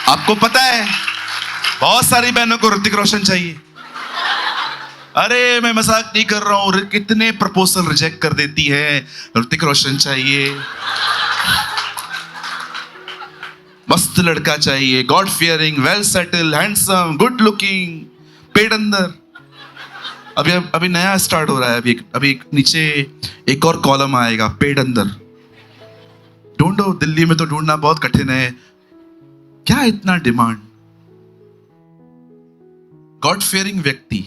आपको पता है बहुत सारी बहनों को ऋतिक रोशन चाहिए। अरे मैं मजाक नहीं कर रहा हूं, कितने प्रपोजल रिजेक्ट कर देती है, ऋतिक रोशन चाहिए, मस्त लड़का चाहिए, God fearing, well settle, handsome, good looking, पेट अंदर। अभी नया स्टार्ट हो रहा है, अभी नीचे एक और कॉलम आएगा, पेट अंदर। ढूंढो, दिल्ली में तो ढूंढना बहुत कठिन है। क्या इतना डिमांड? गॉड फियरिंग व्यक्ति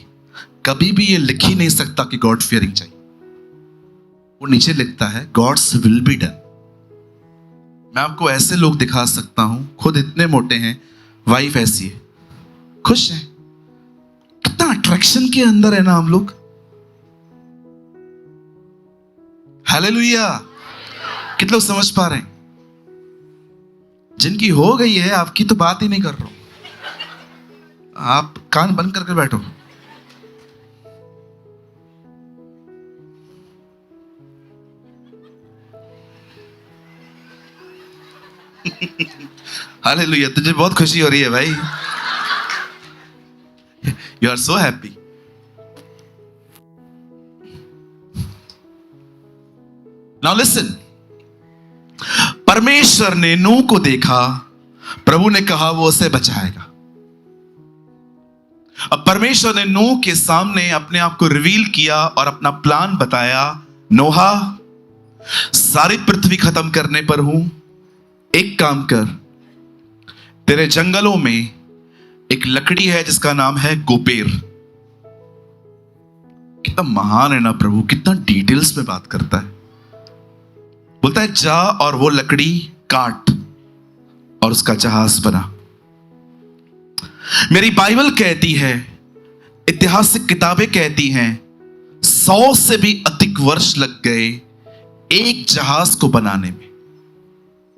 कभी भी ये लिख ही नहीं सकता कि गॉड फियरिंग चाहिए। वो नीचे लिखता है गॉड्स विल बी डन। मैं आपको ऐसे लोग दिखा सकता हूं, खुद इतने मोटे हैं, वाइफ ऐसी है, खुश है। कितना अट्रैक्शन के अंदर है ना हम लोग। हालेलुया। कितने लोग समझ पा रहे हैं? जिनकी हो गई है, आपकी तो बात ही नहीं कर रहा हूं, आप कान बंद करके बैठो। हालेलुया, तुझे बहुत खुशी हो रही है भाई। You are so happy. Now listen, परमेश्वर ने नूह को देखा, प्रभु ने कहा वो उसे बचाएगा। अब परमेश्वर ने नूह के सामने अपने आप को रिवील किया और अपना प्लान बताया। नोहा, सारी पृथ्वी खत्म करने पर हूं, एक काम कर, तेरे जंगलों में एक लकड़ी है जिसका नाम है गोपेर। कितना महान है ना प्रभु, कितना डिटेल्स में बात करता है। बोलता है जा और वो लकड़ी काट और उसका जहाज बना। मेरी बाइबल कहती है, ऐतिहासिक किताबें कहती हैं, 100 से भी अधिक वर्ष लग गए एक जहाज को बनाने में,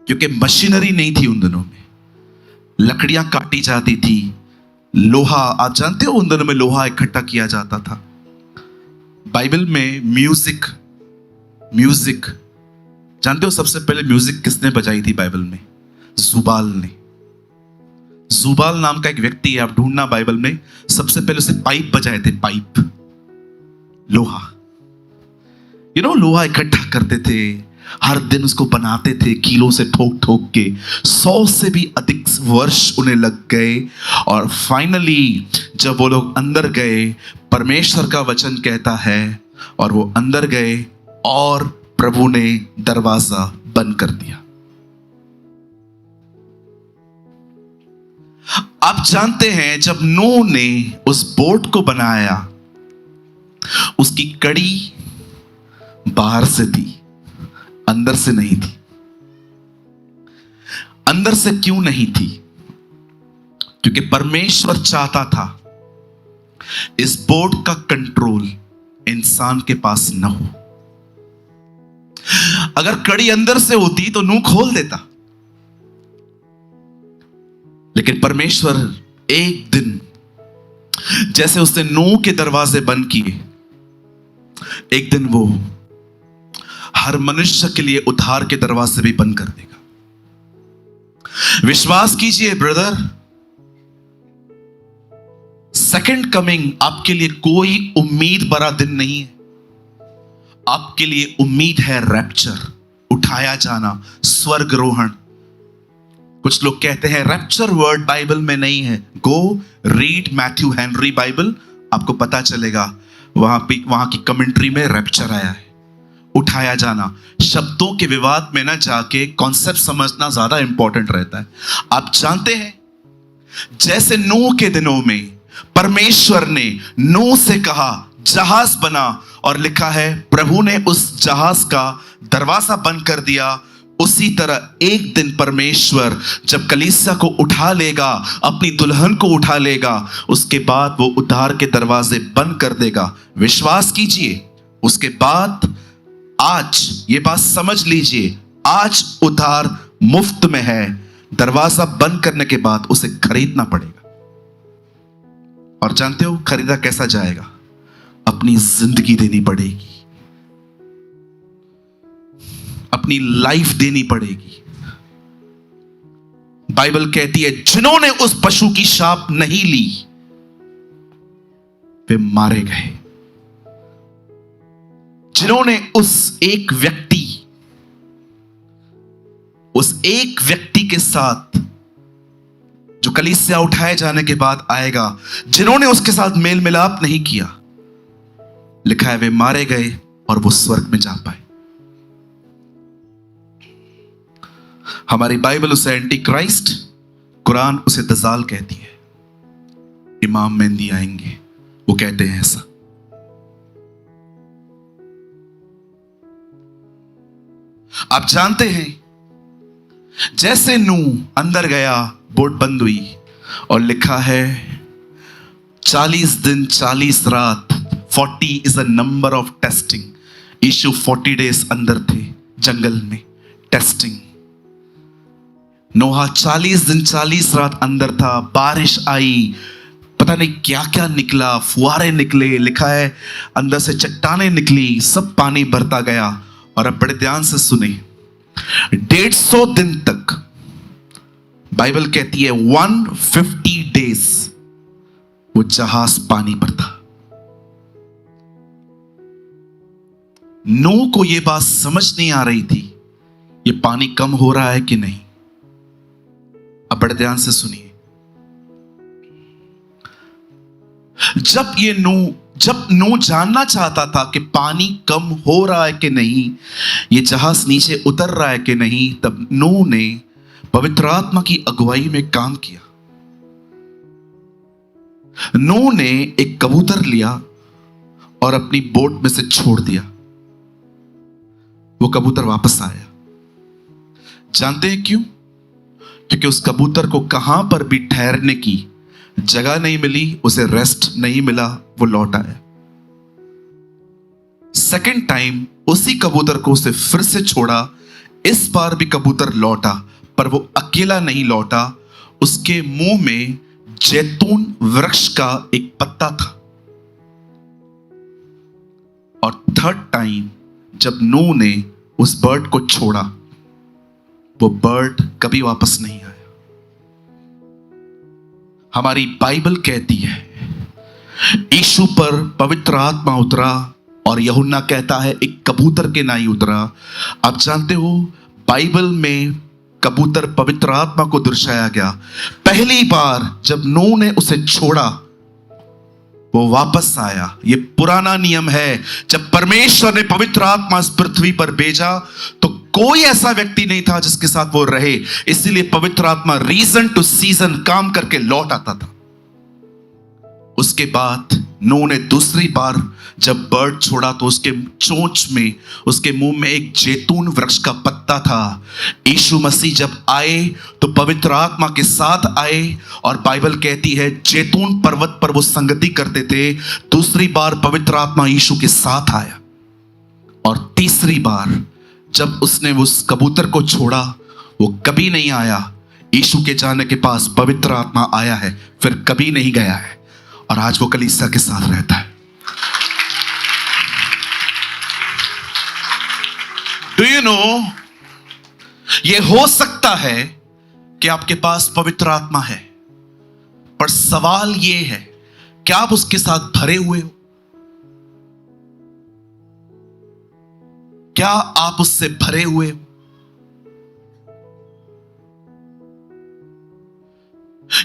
क्योंकि मशीनरी नहीं थी उन दिनों में। लकड़ियां काटी जाती थी, लोहा, आप जानते हो उन दिनों में लोहा इकट्ठा किया जाता था। बाइबल में म्यूजिक जानते हो सबसे पहले म्यूजिक किसने बजाई थी बाइबल में? जुबाल ने। जुबाल नाम का एक व्यक्ति है, आप ढूंढना बाइबल में, सबसे पहले उसे पाइप बजाए थे, पाइप, लोहा। लोहा इकट्ठा करते थे, हर दिन उसको बनाते थे कीलों से ठोक ठोक के। 100 से भी अधिक वर्ष उन्हें लग गए और फाइनली जब वो लोग अंदर गए, परमेश्वर का वचन कहता है, और वो अंदर गए और प्रभु ने दरवाजा बंद कर दिया। आप जानते हैं जब नूह ने उस बोट को बनाया, उसकी कड़ी बाहर से थी, अंदर से नहीं थी। अंदर से क्यों नहीं थी? क्योंकि परमेश्वर चाहता था इस बोट का कंट्रोल इंसान के पास न हो। अगर कड़ी अंदर से होती तो नूह खोल देता, लेकिन परमेश्वर एक दिन, जैसे उसने नूह के दरवाजे बंद किए, एक दिन वो हर मनुष्य के लिए उद्धार के दरवाजे भी बंद कर देगा। विश्वास कीजिए ब्रदर, सेकंड कमिंग आपके लिए कोई उम्मीद भरा दिन नहीं है। आपके लिए उम्मीद है रैप्चर, उठाया जाना, स्वर्गरोहण। कुछ लोग कहते हैं रैप्चर वर्ड बाइबल में नहीं है। गो रीड मैथ्यू हेनरी बाइबल, आपको पता चलेगा, वहां की कमेंट्री में रैप्चर आया है, उठाया जाना। शब्दों के विवाद में ना जाके कॉन्सेप्ट समझना ज्यादा इंपॉर्टेंट रहता है। आप जानते हैं जैसे नूह के दिनों में परमेश्वर ने नूह से कहा जहाज बना, और लिखा है प्रभु ने उस जहाज का दरवाजा बंद कर दिया, उसी तरह एक दिन परमेश्वर जब कलीसिया को उठा लेगा, अपनी दुल्हन को उठा लेगा, उसके बाद वो उद्धार के दरवाजे बंद कर देगा। विश्वास कीजिए, उसके बाद आज ये बात समझ लीजिए, आज उद्धार मुफ्त में है। दरवाजा बंद करने के बाद उसे खरीदना पड़ेगा। और जानते हो खरीदा कैसा जाएगा? अपनी जिंदगी देनी पड़ेगी, अपनी लाइफ देनी पड़ेगी। बाइबल कहती है जिन्होंने उस पशु की शाप नहीं ली वे मारे गए। जिन्होंने उस एक व्यक्ति के साथ जो कलीसिया उठाए जाने के बाद आएगा, जिन्होंने उसके साथ मेल मिलाप नहीं किया, लिखा है वे मारे गए और वो स्वर्ग में जा पाए। हमारी बाइबल उसे एंटी क्राइस्ट, कुरान उसे दजाल कहती है। इमाम मेहंदी आएंगे, वो कहते हैं ऐसा। आप जानते हैं जैसे नूह अंदर गया, बोट बंद हुई और लिखा है 40 दिन 40 रात, 40 is a number of testing. यीशु 40 डेज अंदर थे जंगल में, टेस्टिंग। नोहा 40 दिन 40 रात अंदर था, बारिश आई, पता नहीं क्या क्या निकला, फुहारे निकले, लिखा है अंदर से चट्टानें निकली, सब पानी भरता गया। और अब बड़े ध्यान से सुने, 150 दिन तक बाइबल कहती है 150 डेज वो जहाज पानी पर था। नूह को यह बात समझ नहीं आ रही थी ये पानी कम हो रहा है कि नहीं। अब बड़े ध्यान से सुनिए। जब नूह जानना चाहता था कि पानी कम हो रहा है कि नहीं, ये जहाज नीचे उतर रहा है कि नहीं, तब नूह ने पवित्र आत्मा की अगुवाई में काम किया। नूह ने एक कबूतर लिया और अपनी बोट में से छोड़ दिया। वो कबूतर वापस आया। जानते हैं क्यों? क्योंकि उस कबूतर को कहां पर भी ठहरने की जगह नहीं मिली, उसे रेस्ट नहीं मिला, वो लौट आया। सेकंड टाइम उसी कबूतर को उसे फिर से छोड़ा। इस बार भी कबूतर लौटा, पर वो अकेला नहीं लौटा, उसके मुंह में जैतून वृक्ष का एक पत्ता था। और थर्ड टाइम जब नूह ने उस बर्ड को छोड़ा, वो बर्ड कभी वापस नहीं आया। हमारी बाइबल कहती है यीशु पर पवित्र आत्मा उतरा, और यूहन्ना कहता है एक कबूतर के नाई उतरा। आप जानते हो बाइबल में कबूतर पवित्र आत्मा को दर्शाया गया। पहली बार जब नूह ने उसे छोड़ा, वो वापस आया। ये पुराना नियम है। जब परमेश्वर ने पवित्र आत्मा इस पृथ्वी पर भेजा तो कोई ऐसा व्यक्ति नहीं था जिसके साथ वो रहे, इसलिए पवित्र आत्मा रीजन टू सीजन काम करके लौट आता था। उसके बाद नूह ने दूसरी बार जब बर्ड छोड़ा तो उसके चोंच में, उसके मुंह में एक जैतून वृक्ष का पत्ता था। यीशु मसीह जब आए तो पवित्र आत्मा के साथ आए, और बाइबल कहती है जैतून पर्वत पर वो संगति करते थे। दूसरी बार पवित्र आत्मा यीशु के साथ आया, और तीसरी बार जब उसने उस कबूतर को छोड़ा, वो कभी नहीं आया। यीशु के जाने के पास पवित्र आत्मा आया है, फिर कभी नहीं गया है, और आज वो कलीसिया के साथ रहता है। डू यू नो, ये हो सकता है कि आपके पास पवित्र आत्मा है, पर सवाल ये है कि आप उसके साथ भरे हुए हो? क्या आप उससे भरे हुए हो?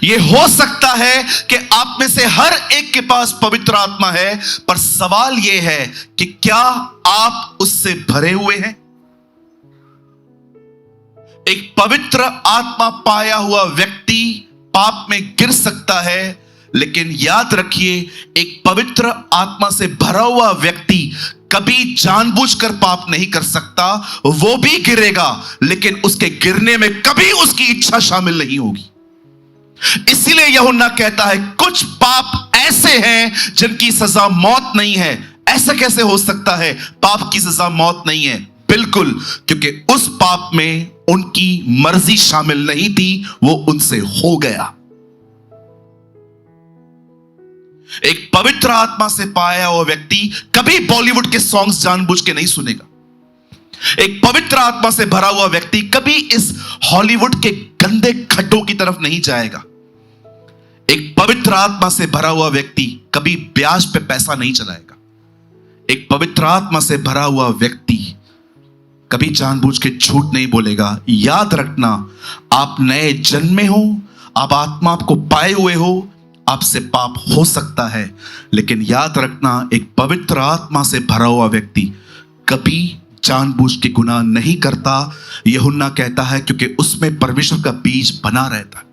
यह हो सकता है कि आप में से हर एक के पास पवित्र आत्मा है, पर सवाल यह है कि क्या आप उससे भरे हुए हैं? एक पवित्र आत्मा पाया हुआ व्यक्ति पाप में गिर सकता है, लेकिन याद रखिए एक पवित्र आत्मा से भरा हुआ व्यक्ति कभी जानबूझकर पाप नहीं कर सकता। वो भी गिरेगा, लेकिन उसके गिरने में कभी उसकी इच्छा शामिल नहीं होगी। इसीलिए यूहन्ना कहता है कुछ पाप ऐसे हैं जिनकी सजा मौत नहीं है। ऐसा कैसे हो सकता है पाप की सजा मौत नहीं है? बिल्कुल, क्योंकि उस पाप में उनकी मर्जी शामिल नहीं थी, वो उनसे हो गया। एक पवित्र आत्मा से पाया हुआ व्यक्ति कभी बॉलीवुड के सॉन्ग्स जानबूझ के नहीं सुनेगा। एक पवित्र आत्मा से भरा हुआ व्यक्ति कभी इस हॉलीवुड के गंदे खड्डों की तरफ नहीं जाएगा। एक पवित्र आत्मा से भरा हुआ व्यक्ति कभी ब्याज पे पैसा नहीं चलाएगा। एक पवित्र आत्मा से भरा हुआ व्यक्ति कभी जानबूझ के झूठ नहीं बोलेगा। याद रखना, आप नए जन्मे हो, आप आत्मा को पाए हुए हो, आपसे पाप हो सकता है, लेकिन याद रखना एक पवित्र आत्मा से भरा हुआ व्यक्ति कभी जानबूझ के गुनाह नहीं करता। यूहन्ना कहता है क्योंकि उसमें परमेश्वर का बीज बना रहता है।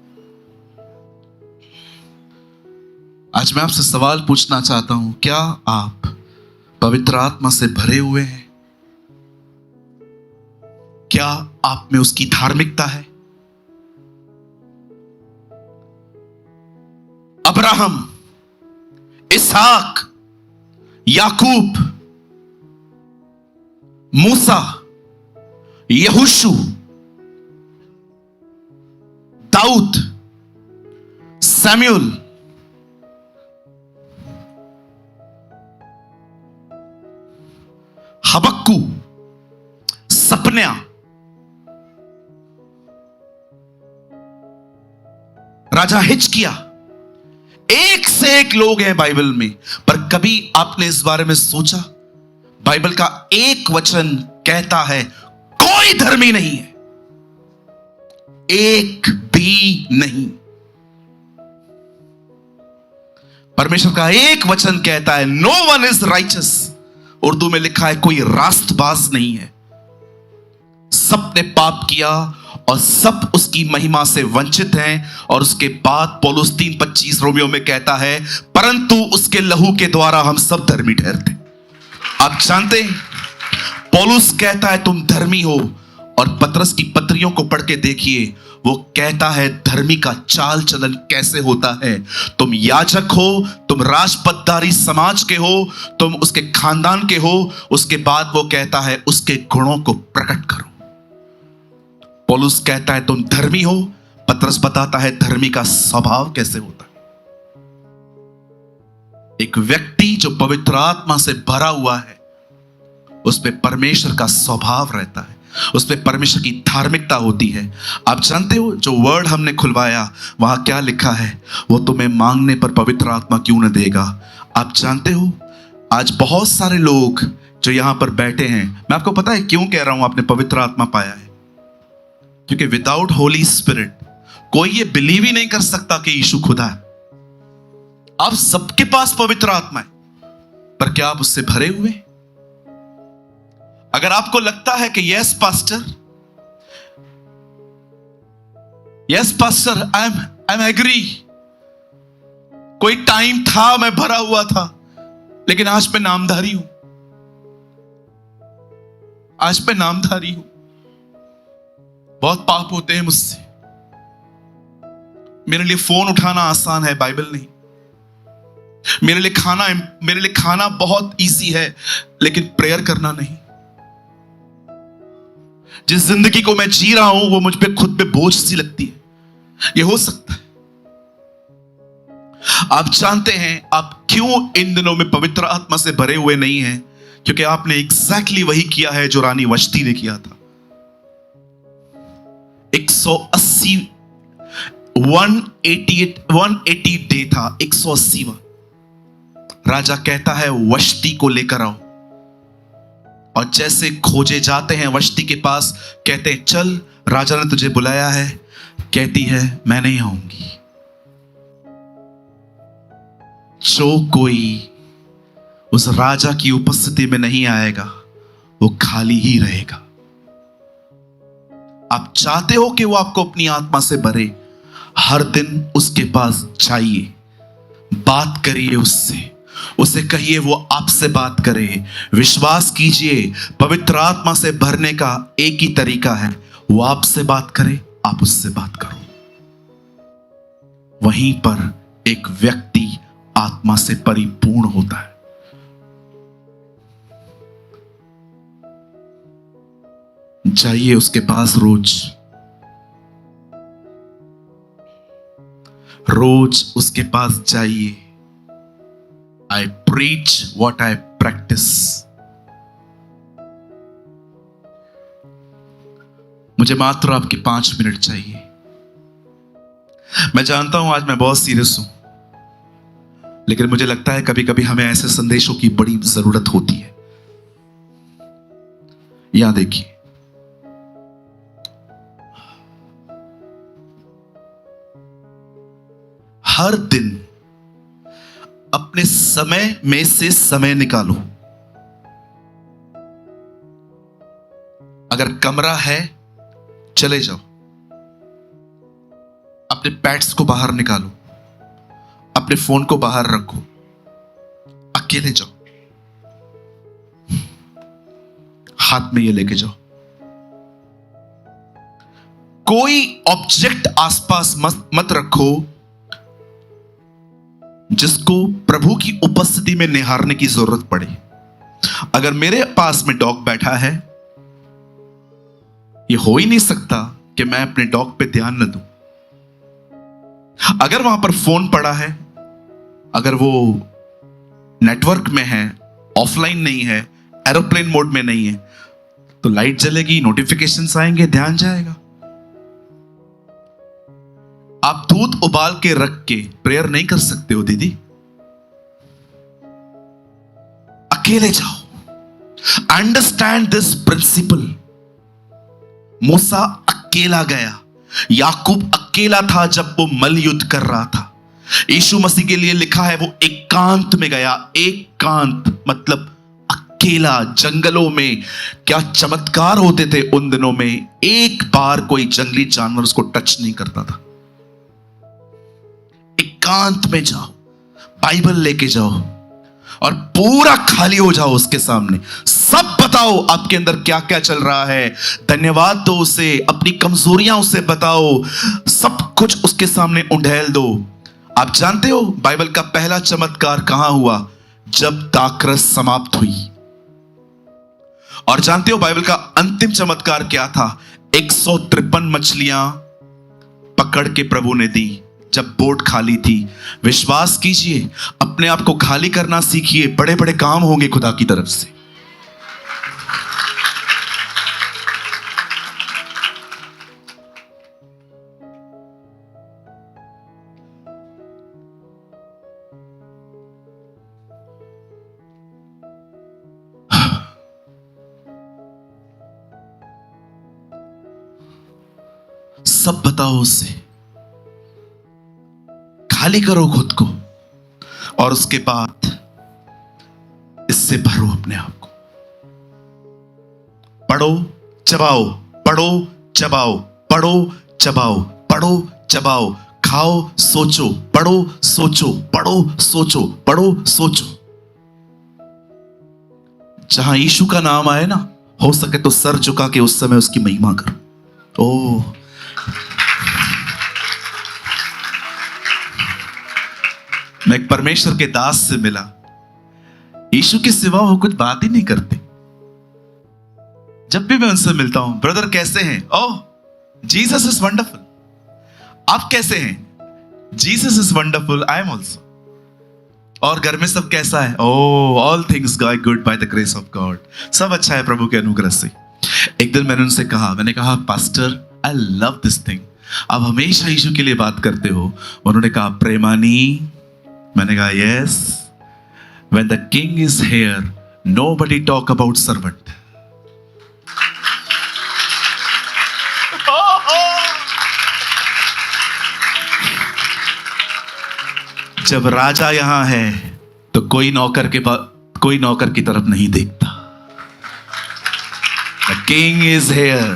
आज मैं आपसे सवाल पूछना चाहता हूं, क्या आप पवित्र आत्मा से भरे हुए हैं? क्या आप में उसकी धार्मिकता है? अब्राहम, इसहाक, याकूब, मूसा, यहोशू, दाऊद, सैमुअल, हबक्कू, सपन्या, राजा हिजकिया, एक से एक लोग हैं बाइबल में, पर कभी आपने इस बारे में सोचा? बाइबल का एक वचन कहता है कोई धर्मी नहीं है, एक भी नहीं। परमेश्वर का एक वचन कहता है no one is righteous. Urdu में लिखा है कोई रास्तबाज नहीं है। सब ने पाप किया और सब उसकी महिमा से वंचित हैं। और उसके बाद पौलुस 3:25 रोमियो में कहता है परंतु उसके लहू के द्वारा हम सब धर्मी ठहरते। आप जानते हैं पौलुस कहता है तुम धर्मी हो, और पतरस की पत्रियों को पढ़ के देखिए, वो कहता है धर्मी का चाल चलन कैसे होता है। तुम याजक हो, तुम राजपदधारी समाज के हो, तुम उसके खानदान के हो। उसके बाद वो कहता है उसके गुणों को प्रकट करो। पौलुस कहता है तुम धर्मी हो, पतरस बताता है धर्मी का स्वभाव कैसे होता है। एक व्यक्ति जो पवित्र आत्मा से भरा हुआ है, उस पे परमेश्वर का स्वभाव रहता है, उस पे परमेश्वर की धार्मिकता होती है। आप जानते हो जो वर्ड हमने खुलवाया वहां क्या लिखा है, वो तुम्हें मांगने पर पवित्र आत्मा क्यों न देगा। आप जानते हो आज बहुत सारे लोग जो यहां पर बैठे हैं, मैं आपको पता है क्यों कह रहा हूं आपने पवित्र आत्मा पाया है? क्योंकि विदाउट होली स्पिरिट कोई ये बिलीव ही नहीं कर सकता कि यीशु खुदा है। आप सबके पास पवित्र आत्मा है, पर क्या आप उससे भरे हुए? अगर आपको लगता है कि yes pastor, I am agree, कोई टाइम था मैं भरा हुआ था, लेकिन आज मैं नामधारी हूं, आज मैं नामधारी हूं, बहुत पाप होते हैं मुझसे, मेरे लिए फोन उठाना आसान है, बाइबल नहीं। मेरे लिए खाना बहुत इजी है, लेकिन प्रेयर करना नहीं। जिस जिंदगी को मैं जी रहा हूं वो मुझ पे खुद पे बोझ सी लगती है। ये हो सकता है। आप जानते हैं आप क्यों इन दिनों में पवित्र आत्मा से भरे हुए नहीं हैं? क्योंकि आपने एग्जैक्टली वही किया है जो रानी वष्टी ने किया था। 180 डे था, 180वां। राजा कहता है वष्टी को लेकर आओ, और जैसे खोजे जाते हैं वष्टी के पास, कहते हैं चल राजा ने तुझे बुलाया है, कहती है मैं नहीं आऊंगी। जो कोई उस राजा की उपस्थिति में नहीं आएगा वो खाली ही रहेगा। आप चाहते हो कि वो आपको अपनी आत्मा से भरे, हर दिन उसके पास जाइए, बात करिए उससे, उसे कहिए वो आपसे बात करे। विश्वास कीजिए पवित्र आत्मा से भरने का एक ही तरीका है, वो आपसे बात करे, आप उससे बात करो। वहीं पर एक व्यक्ति आत्मा से परिपूर्ण होता है। जाइए उसके पास रोज उसके पास जाइए। I preach what I practice. मुझे मात्र आपके 5 मिनट चाहिए। मैं जानता हूं आज मैं बहुत सीरियस हूं, लेकिन मुझे लगता है कभी कभी हमें ऐसे संदेशों की बड़ी जरूरत होती है। यहां देखिए, हर दिन अपने समय में से समय निकालो। अगर कमरा है चले जाओ, अपने पैड्स को बाहर निकालो, अपने फोन को बाहर रखो, अकेले जाओ, हाथ में ये लेके जाओ। कोई ऑब्जेक्ट आसपास मत रखो जिसको प्रभु की उपस्थिति में निहारने की जरूरत पड़े। अगर मेरे पास में डॉग बैठा है, ये हो ही नहीं सकता कि मैं अपने डॉग पे ध्यान न दूं। अगर वहां पर फोन पड़ा है, अगर वो नेटवर्क में है, ऑफलाइन नहीं है, एरोप्लेन मोड में नहीं है, तो लाइट जलेगी, नोटिफिकेशंस आएंगे, ध्यान जाएगा। आप दूध उबाल के रख के प्रेयर नहीं कर सकते हो दीदी। अकेले जाओ। Understand this principle. मूसा अकेला गया, याकूब अकेला था जब वो मल युद्ध कर रहा था। यीशु मसीह के लिए लिखा है वो एकांत में गया। एकांत मतलब अकेला, जंगलों में। क्या चमत्कार होते थे उन दिनों में। एक बार कोई जंगली जानवर उसको टच नहीं करता था। एकांत में जाओ, बाइबल लेके जाओ और पूरा खाली हो जाओ उसके सामने। सब बताओ आपके अंदर क्या क्या चल रहा है। धन्यवाद दो उसे, अपनी कमजोरियां उसे बताओ, सब कुछ उसके सामने उंडेल दो। आप जानते हो बाइबल का पहला चमत्कार कहां हुआ? जब दाखरस समाप्त हुई। और जानते हो बाइबल का अंतिम चमत्कार क्या था? 153 मछलियां पकड़ के प्रभु ने दी जब बोट खाली थी। विश्वास कीजिए, अपने आप को खाली करना सीखिए, बड़े बड़े काम होंगे खुदा की तरफ से। सब बताओ उसे, खाली करो खुद को और उसके बाद इससे भरो अपने आप को। पढ़ो चबाओ, पढ़ो चबाओ, पढ़ो चबाओ, पढ़ो चबाओ, खाओ सोचो, पढ़ो सोचो, पढ़ो सोचो, पढ़ो सोचो। जहां यीशु का नाम आए ना, हो सके तो सर झुका के उस समय उसकी महिमा करो। ओह, मैं एक परमेश्वर के दास से मिला। यीशु के सिवा वो कुछ बात ही नहीं करते। जब भी मैं उनसे मिलता हूं, ब्रदर कैसे हैं? Oh, Jesus is wonderful. आप कैसे हैं? Jesus is wonderful, I am also. और घर में सब कैसा है? Oh, all things go good by the grace of God. सब अच्छा है प्रभु के अनुग्रह से। एक दिन मैंने उनसे कहा, pastor I love this thing, आप हमेशा यीशु के लिए बात करते हो। उन्होंने कहा, प्रेमानी। मैंने कहा, yes, when the king is here, nobody talk about servant. जब राजा यहां है तो कोई नौकर की तरफ नहीं देखता। The king is here.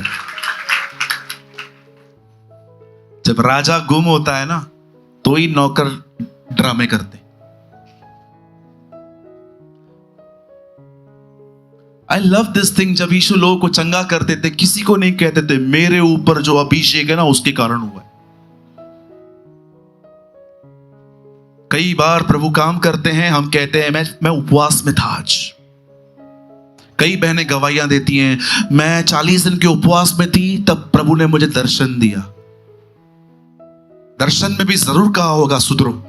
जब राजा गुम होता है ना, तो ही नौकर ड्रामे करते। I love this thing. जब यीशु लोगों को चंगा करते थे, किसी को नहीं कहते थे मेरे ऊपर जो अभिषेक है ना उसके कारण हुआ है। कई बार प्रभु काम करते हैं, हम कहते हैं मैं उपवास में था आज। कई बहनें गवाहियां देती हैं, मैं 40 दिन के उपवास में थी, तब प्रभु ने मुझे दर्शन दिया। दर्शन में भी जरूर कहा होगा सुधरो।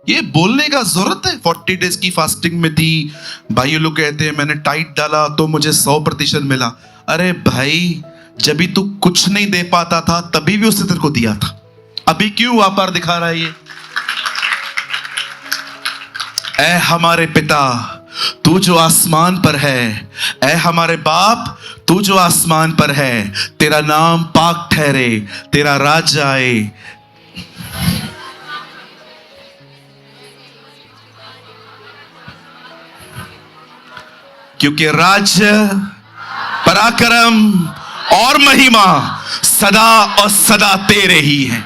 ये बोलने का जरूरत है? 40 डेज की फास्टिंग में थी, भाई लोग कहते हैं मैंने टाइट डाला तो मुझे 100% मिला। अरे भाई, जब भी तू कुछ नहीं दे पाता था तभी भी उसने तेरे को दिया था। अभी क्यों व्यापार दिखा रहा है ये? ऐ हमारे पिता तू जो आसमान पर है, ऐ हमारे बाप तू जो आसमान पर है, तेरा नाम पाक ठहरे, तेरा राज्य आए। क्योंकि राज्य, पराक्रम और महिमा सदा और सदा तेरे ही हैं।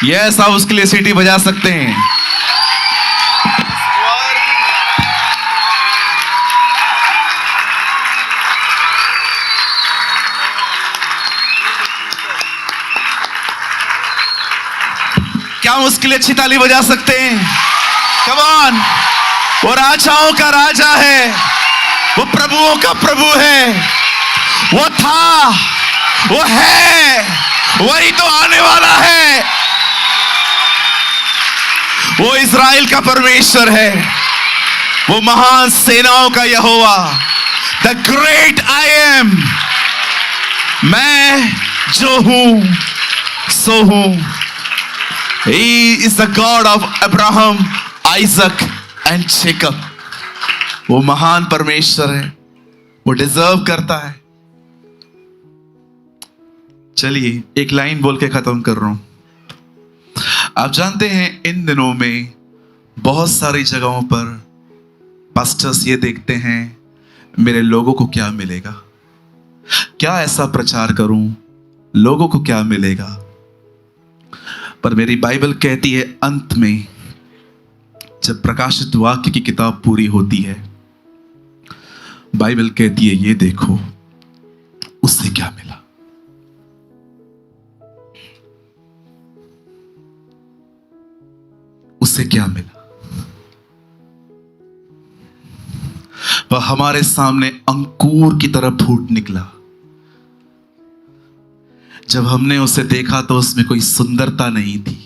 यस, आप उसके लिए सीटी बजा सकते हैं। क्या हम उसके लिए अच्छी ताली बजा सकते हैं? Come on. वो राजाओं का राजा है, वो प्रभुओं का प्रभु है, वो था, वो है, वही तो आने वाला है। वो इस्राएल का परमेश्वर है। वो महान सेनाओं का यहोवा, द ग्रेट आई एम, मैं जो हूं सो हूं। He is the God of Abraham, Isaac and Jacob. वो महान परमेश्वर है, वो डिजर्व करता है। चलिए एक लाइन बोल के खत्म कर रहा हूं। आप जानते हैं इन दिनों में बहुत सारी जगहों पर पास्टर्स ये देखते हैं मेरे लोगों को क्या मिलेगा, क्या ऐसा प्रचार करूं, लोगों को क्या मिलेगा। पर मेरी बाइबल कहती है अंत में जब प्रकाशित वाक्य की किताब पूरी होती है, बाइबल कहती है ये देखो उससे क्या मिला। उससे क्या मिला? वह हमारे सामने अंकुर की तरह फूट निकला। जब हमने उसे देखा तो उसमें कोई सुंदरता नहीं थी,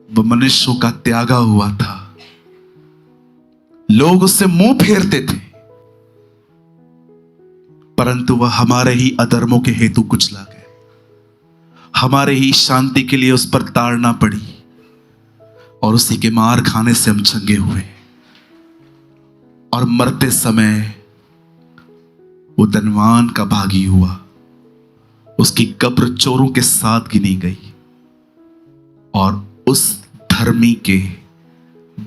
वह मनुष्यों का त्यागा हुआ था। लोग उससे मुंह फेरते थे, परंतु वह हमारे ही अधर्मों के हेतु कुचला गया। हमारे ही शांति के लिए उस पर ताड़ना पड़ी और उसी के मार खाने से हम चंगे हुए। और मरते समय वो धनवान का भागी हुआ, उसकी कब्र चोरों के साथ गिनी गई और उस धर्मी के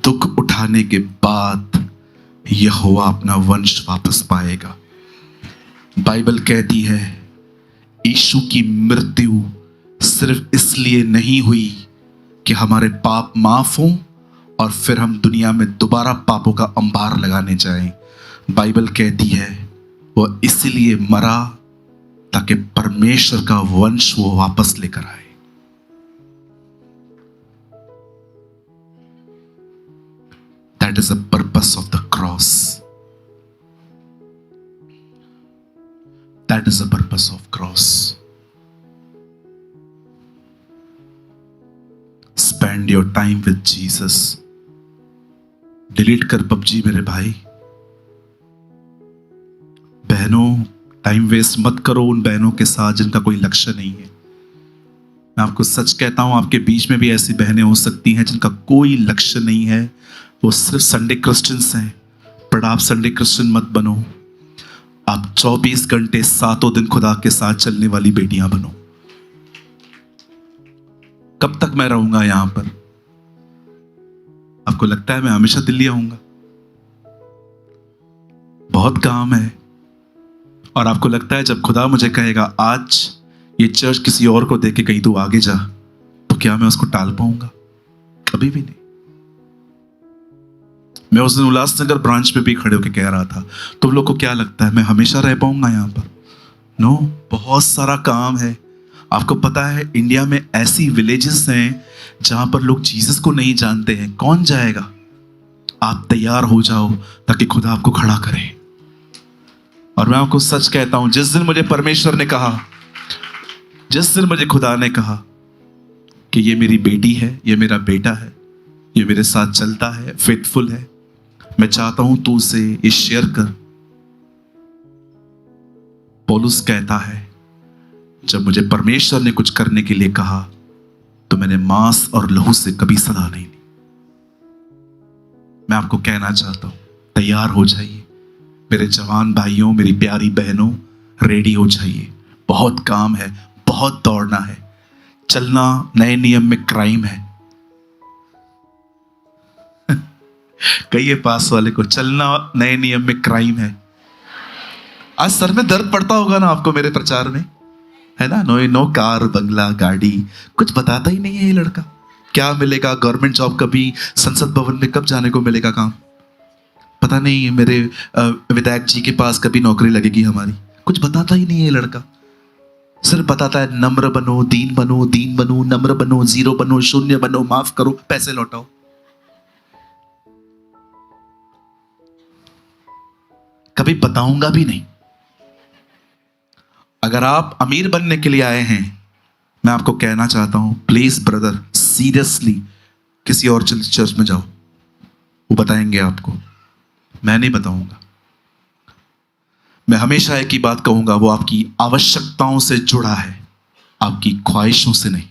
दुख उठाने के बाद यहोवा अपना वंश वापस पाएगा। बाइबल कहती है यीशु की मृत्यु सिर्फ इसलिए नहीं हुई कि हमारे पाप माफ हों और फिर हम दुनिया में दोबारा पापों का अंबार लगाने जाएं। बाइबल कहती है वह इसलिए मरा ताकि परमेश्वर का वंश वो वापस लेकर आए। That is the purpose of the cross. That is the purpose of cross. Spend your time with Jesus. Delete कर पबजी मेरे भाई बहनों, टाइम वेस्ट मत करो उन बहनों के साथ जिनका कोई लक्ष्य नहीं है। मैं आपको सच कहता हूं, आपके बीच में भी ऐसी बहनें हो सकती हैं जिनका कोई लक्ष्य नहीं है, वो सिर्फ संडे क्रिश्चियंस हैं। पर आप संडे क्रिश्चियन मत बनो, आप 24 घंटे 7 दिन खुदा के साथ चलने वाली बेटियां बनो। कब तक मैं रहूंगा यहां पर? आपको लगता है मैं हमेशा दिल्ली आऊंगा? बहुत काम है। और आपको लगता है जब खुदा मुझे कहेगा आज ये चर्च किसी और को देके कहीं तू आगे जा, तो क्या मैं उसको टाल पाऊंगा? कभी भी नहीं। मैं उस दिन उल्लासनगर ब्रांच में भी खड़े होकर कह रहा था, तुम लोग को क्या लगता है मैं हमेशा रह पाऊंगा यहां पर? नो, बहुत सारा काम है। आपको पता है इंडिया में ऐसी विलेजेस हैं जहां पर लोग जीसस को नहीं जानते हैं। कौन जाएगा? आप तैयार हो जाओ ताकि खुदा आपको खड़ा करे। और मैं आपको सच कहता हूं, जिस दिन मुझे परमेश्वर ने कहा, जिस दिन मुझे खुदा ने कहा कि ये मेरी बेटी है, ये मेरा बेटा है, ये मेरे साथ चलता है, फेथफुल है, मैं चाहता हूं तू उसे ये शेयर कर। पौलुस कहता है जब मुझे परमेश्वर ने कुछ करने के लिए कहा तो मैंने मांस और लहू से कभी सलाह नहीं ली। मैं आपको कहना चाहता हूं, तैयार हो जाइए मेरे जवान भाइयों, मेरी प्यारी बहनों, रेडी हो जाइए। बहुत काम है, बहुत दौड़ना है। चलना नए नियम में क्राइम है। कहिए पास वाले को, चलना नए नियम में क्राइम है। आज सर में दर्द पड़ता होगा ना आपको मेरे प्रचार में, है ना? नो कार, बंगला, गाड़ी, कुछ बताता ही नहीं है ये लड़का। क्या मिलेगा? गवर्नमेंट जॉब कभी, संसद भवन में कब जाने को मिलेगा काम, पता नहीं। मेरे विधायक जी के पास कभी नौकरी लगेगी हमारी, कुछ बताता ही नहीं है ये लड़का। सिर्फ बताता है नम्र बनो, दीन बनो, दीन बनो, नम्र बनो, जीरो बनो, शून्य बनो, माफ करो, पैसे लौटाओ। कभी बताऊंगा भी नहीं। अगर आप अमीर बनने के लिए आए हैं, मैं आपको कहना चाहता हूं, प्लीज ब्रदर, सीरियसली किसी और चर्च में जाओ। वो बताएंगे आपको, मैं नहीं बताऊंगा। मैं हमेशा एक ही बात कहूंगा, वो आपकी आवश्यकताओं से जुड़ा है, आपकी ख्वाहिशों से नहीं।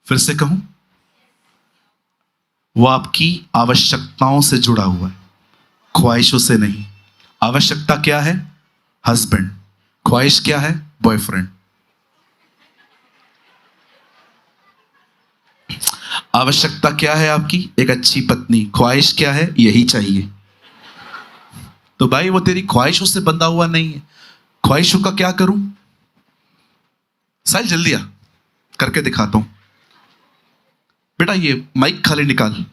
फिर से कहूं, वो आपकी आवश्यकताओं से जुड़ा हुआ है, ख्वाहिशों से नहीं। आवश्यकता क्या है? हस्बैंड। ख्वाहिश क्या है? बॉयफ्रेंड। आवश्यकता क्या है आपकी? एक अच्छी पत्नी। ख्वाहिश क्या है? यही चाहिए। तो भाई वो तेरी ख्वाहिशों से बंधा हुआ नहीं है। ख्वाहिशों का क्या करूं? साहिल जल्दी आ, करके दिखाता हूं। बेटा ये माइक खाली निकाल।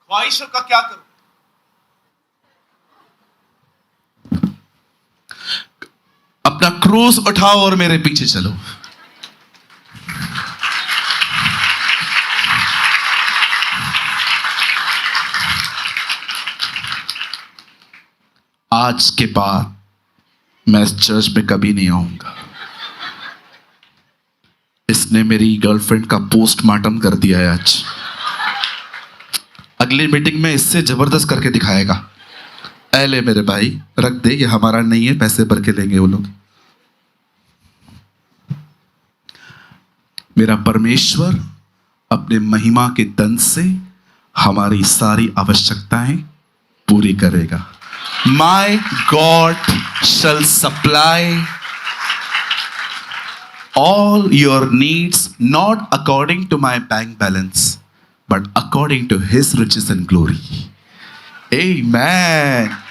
ख्वाहिशों का क्या करूं? अपना क्रूज उठाओ और मेरे पीछे चलो। आज के बाद मैं इस चर्च में कभी नहीं आऊंगा। इसने मेरी गर्लफ्रेंड का पोस्टमार्टम कर दिया है आज। अगली मीटिंग में इससे जबरदस्त करके दिखाएगा। ले मेरे भाई, रख दे, ये हमारा नहीं है, पैसे भर के लेंगे वो लोग। मेरा परमेश्वर अपने महिमा के धन से हमारी सारी आवश्यकताएं पूरी करेगा। My God shall supply all your needs, not according to my bank balance, but according to His riches and glory. Amen.